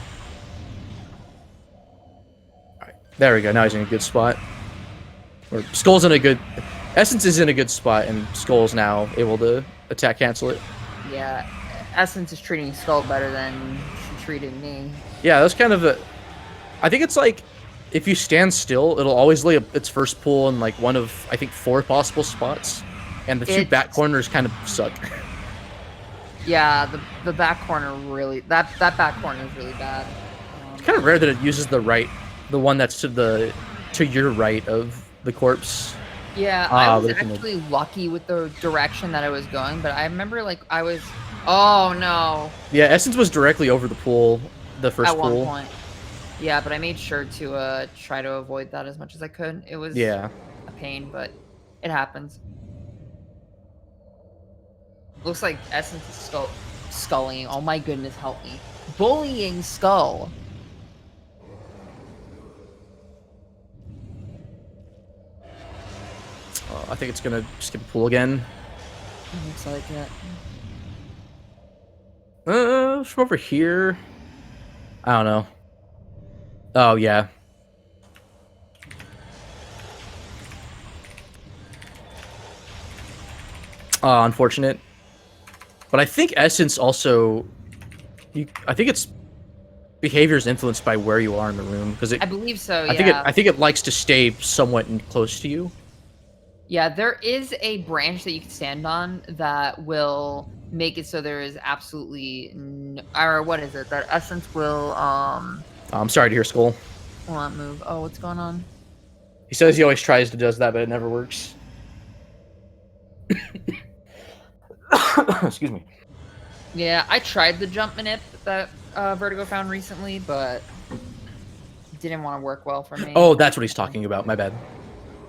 Alright, there we go. Now he's in a good spot. Or Skull's in a good... Essence is in a good spot, and Skull's now able to attack cancel it. Yeah, Essence is treating Skull better than she treated me. Yeah, that's kind of a... I think it's like, if you stand still, it'll always lay its first pull in like one of, I think, 4 possible spots. And the 2 back corners kind of suck. Yeah, the back corner really... That back corner is really bad. It's kind of rare that it uses the one that's to your right of the corpse. Yeah, I was actually lucky with the direction that I was going, but I remember like I was... Oh, no. Yeah, Essence was directly over the pool, the first pool. At one point. Yeah, but I made sure to try to avoid that as much as I could. It was a pain, but it happens. Looks like Essence is sculling. Oh my goodness, help me. Bullying Skull. I think it's gonna skip a pool again. Looks like it. From over here. I don't know. Oh yeah. Unfortunate. But I think Essence also... I think its behavior is influenced by where you are in the room. Because I believe so, yeah. I think it likes to stay somewhat close to you. Yeah, there is a branch that you can stand on that will make it so there is absolutely no, or what is it? That Essence will I'm sorry to hear, Skull. will not move. Oh, what's going on? He says he always tries to does that, but it never works. Excuse me. Yeah, I tried the jump manip that Vertigo found recently, but it didn't want to work well for me. Oh, that's what he's talking about. My bad.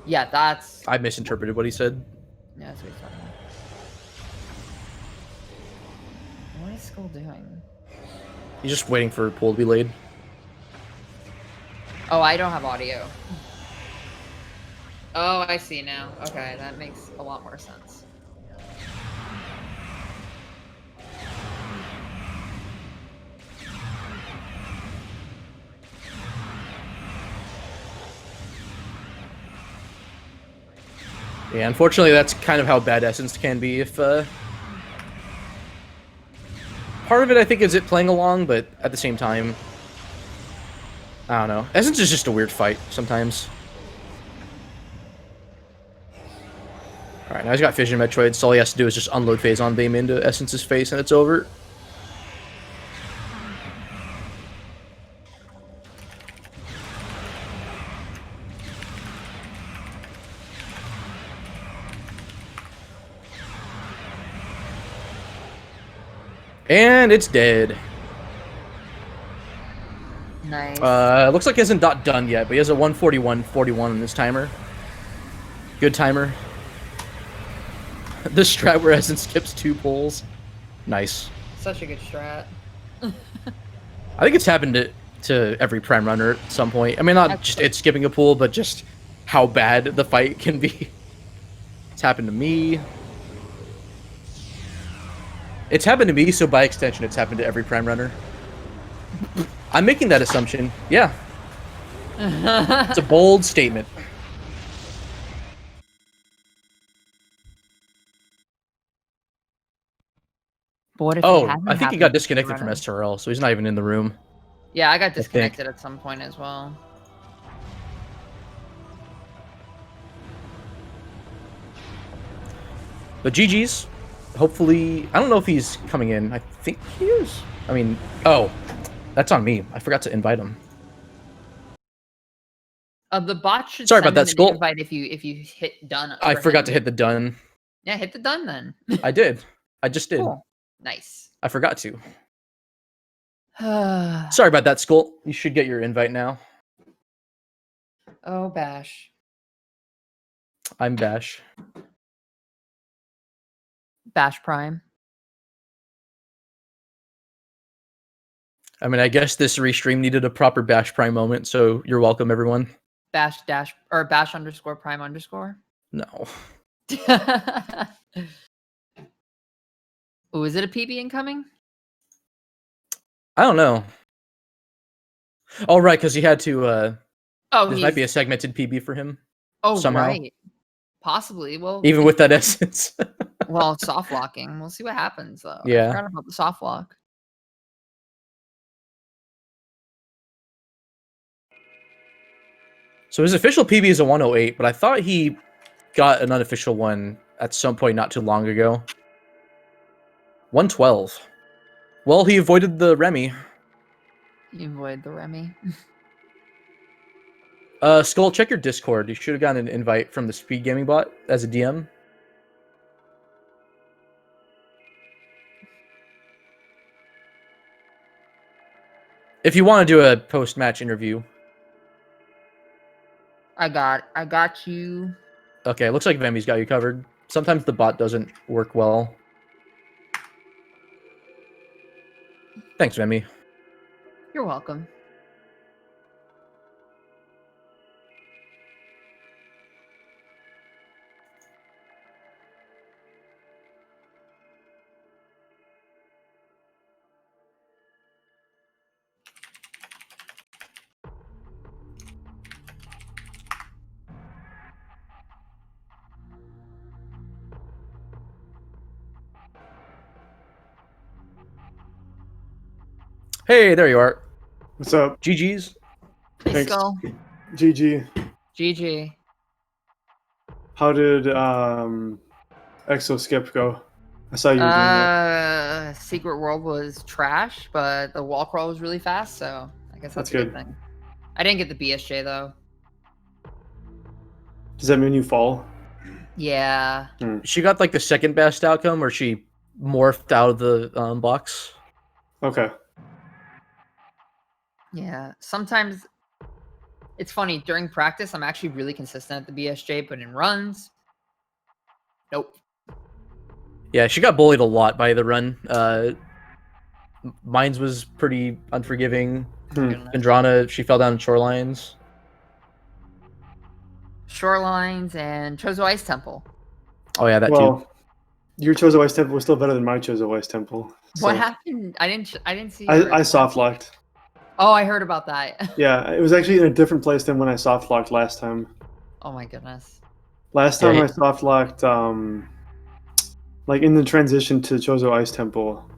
Yeah, that's. I misinterpreted what he said. Yeah, that's what he's talking about. What is Skull doing? He's just waiting for a pool to be laid. Oh, I don't have audio. Oh, I see now. Okay, that makes a lot more sense. Yeah, unfortunately, that's kind of how bad Essence can be. If part of it, I think, is it playing along, but at the same time, I don't know. Essence is just a weird fight sometimes. All right, now he's got Fission Metroid, so all he has to do is just unload Phazon Beam into Essence's face, and it's over. And it's dead. Nice. Looks like he hasn't done yet, but he has a 141.41 on this timer. Good timer. The strat where Essence skips 2 pulls. Nice. Such a good strat. I think it's happened to every Prime runner at some point. I mean, not just it skipping a pool, but just how bad the fight can be. It's happened to me. It's happened to me, so by extension, it's happened to every Prime runner. I'm making that assumption. Yeah. It's a bold statement. But what if Oh, I think he got disconnected from runner? SRL, so he's not even in the room. Yeah, I got disconnected at some point as well. But GG's. Hopefully, I don't know if he's coming in. I think he is. I mean, oh, that's on me. I forgot to invite him. The bot should Sorry send about that, him Skull. an invite if you hit done. I forgot to hit the done. Yeah, hit the done then. I did. I just did. Cool. Nice. I forgot to. Sorry about that, Skull. You should get your invite now. Oh, Bash. I'm Bash. Bash Prime. I mean, I guess this restream needed a proper Bash Prime moment, so you're welcome, everyone. Bash dash or Bash underscore Prime underscore. No. Oh, is it a PB incoming? I don't know. Oh, right, because he had to. Oh, this might be a segmented PB for him. Oh, somehow. right. Possibly. Well, even with that essence. well, soft locking. We'll see what happens though. Yeah. I forgot about the soft lock. So his official PB is a 108, but I thought he got an unofficial one at some point not too long ago. 112. Well, he avoided the Remy. You avoid the Remy. Skull, check your Discord. You should have gotten an invite from the SpeedGaming bot as a DM. If you want to do a post-match interview. I got you. Okay, looks like Vemi's got you covered. Sometimes the bot doesn't work well. Thanks, Vemi. You're welcome. Hey, there you are. What's up? GG's. Hey, Thanks. Skull. GG. GG. How did Exo Skip go? I saw you were doing that. Secret World was trash, but the wall crawl was really fast, so I guess that's a good thing. I didn't get the BSJ though. Does that mean you fall? Yeah. She got like the second best outcome, where she morphed out of the box. Okay. Yeah. Sometimes it's funny during practice. I'm actually really consistent at the BSJ, but in runs, nope. Yeah, she got bullied a lot by the run. Mines was pretty unforgiving. Andrana, she fell down shorelines. Shorelines and Chozo Ice Temple. Oh yeah, that too. Your Chozo Ice Temple was still better than my Chozo Ice Temple. So. What happened? I didn't see. I soft locked. Oh, I heard about that. Yeah, it was actually in a different place than when I soft locked last time. Oh my goodness. Last time I soft locked, like in the transition to Chozo Ice Temple.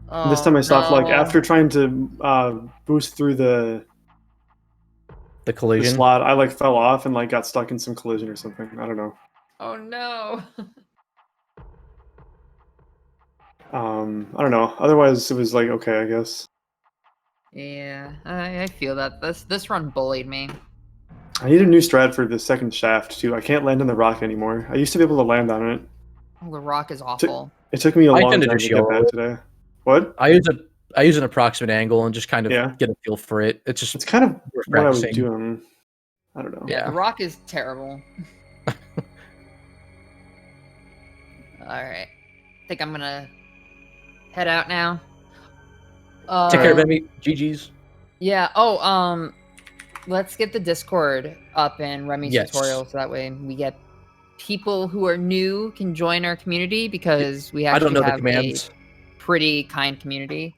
Oh, this time I soft locked after trying to boost through the collision slot. I like fell off and like got stuck in some collision or something. I don't know. Oh no. I don't know. Otherwise, it was like okay, I guess. Yeah, I feel that this run bullied me. I need a new strat for the second shaft too. I can't land on the rock anymore. I used to be able to land on it. Oh, the rock is awful. It took me a long time to get that today. What? I use an approximate angle and just kind of get a feel for it. It's kind of what I was doing. I don't know. Yeah, the rock is terrible. All right, I think I'm gonna head out now. Take care, baby. GG's. Yeah. Oh, let's get the Discord up in Remy's tutorial so that way we get people who are new can join our community because we actually have a pretty kind community.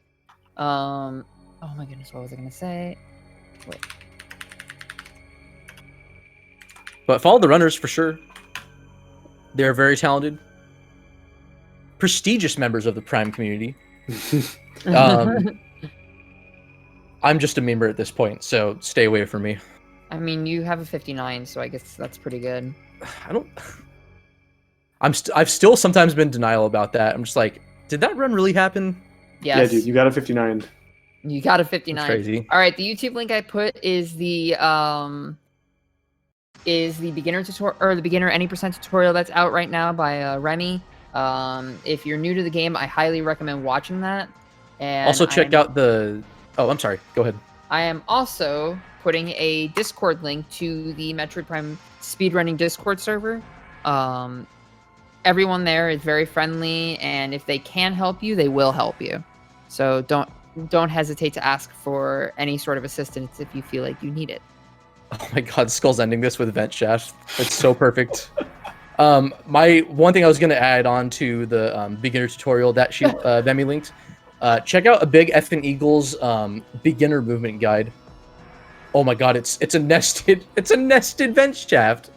Oh my goodness, what was I gonna say? Wait. But follow the runners for sure. They're very talented, prestigious members of the Prime community. I'm just a member at this point, so stay away from me. I mean, you have a 59, so I guess that's pretty good. I've still sometimes been in denial about that. I'm just like, did that run really happen? Yes. Yeah, dude, you got a 59. You got a 59. That's crazy. All right, the YouTube link I put is the beginner tutorial or the beginner any percent tutorial that's out right now by Remy. If you're new to the game, I highly recommend watching that. And also check out the. Oh, I'm sorry. Go ahead. I am also putting a Discord link to the Metroid Prime speedrunning Discord server. Everyone there is very friendly, and if they can help you, they will help you. So don't hesitate to ask for any sort of assistance if you feel like you need it. Oh my God, Skull's ending this with vent shaft. It's so perfect. My one thing I was going to add on to the beginner tutorial that she Vemi linked. Check out a Big Effin' Eagles beginner movement guide. Oh my God, it's a nested vent shaft.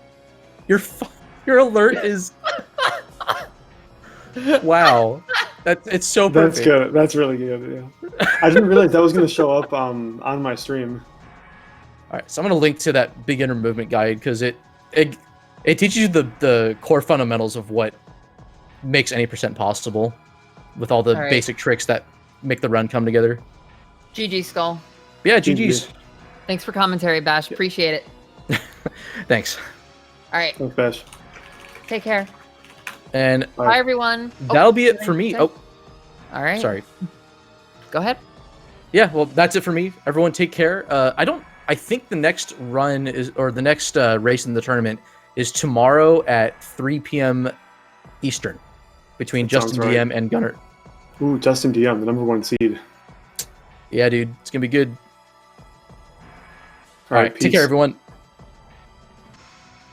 Your alert is wow. It's so perfect. That's good. That's really good. Yeah. I didn't realize that was going to show up on my stream. All right, so I'm going to link to that beginner movement guide because it teaches you the core fundamentals of what makes any percent possible with all the basic tricks that make the run come together. GG, Skull. Yeah, GG's. Thanks for commentary, Bash. Appreciate it. Thanks. All right. Thanks, Bash. Take care. And bye, everyone. That'll be it for me. Oh, all right. Sorry. Go ahead. Yeah, well, that's it for me. Everyone, take care. I think the next run the next race in the tournament is tomorrow at 3 p.m. Eastern between Justin DM and Gunnar. Ooh, Justin DM, the #1 seed. Yeah, dude, it's gonna be good. All right, take care, everyone.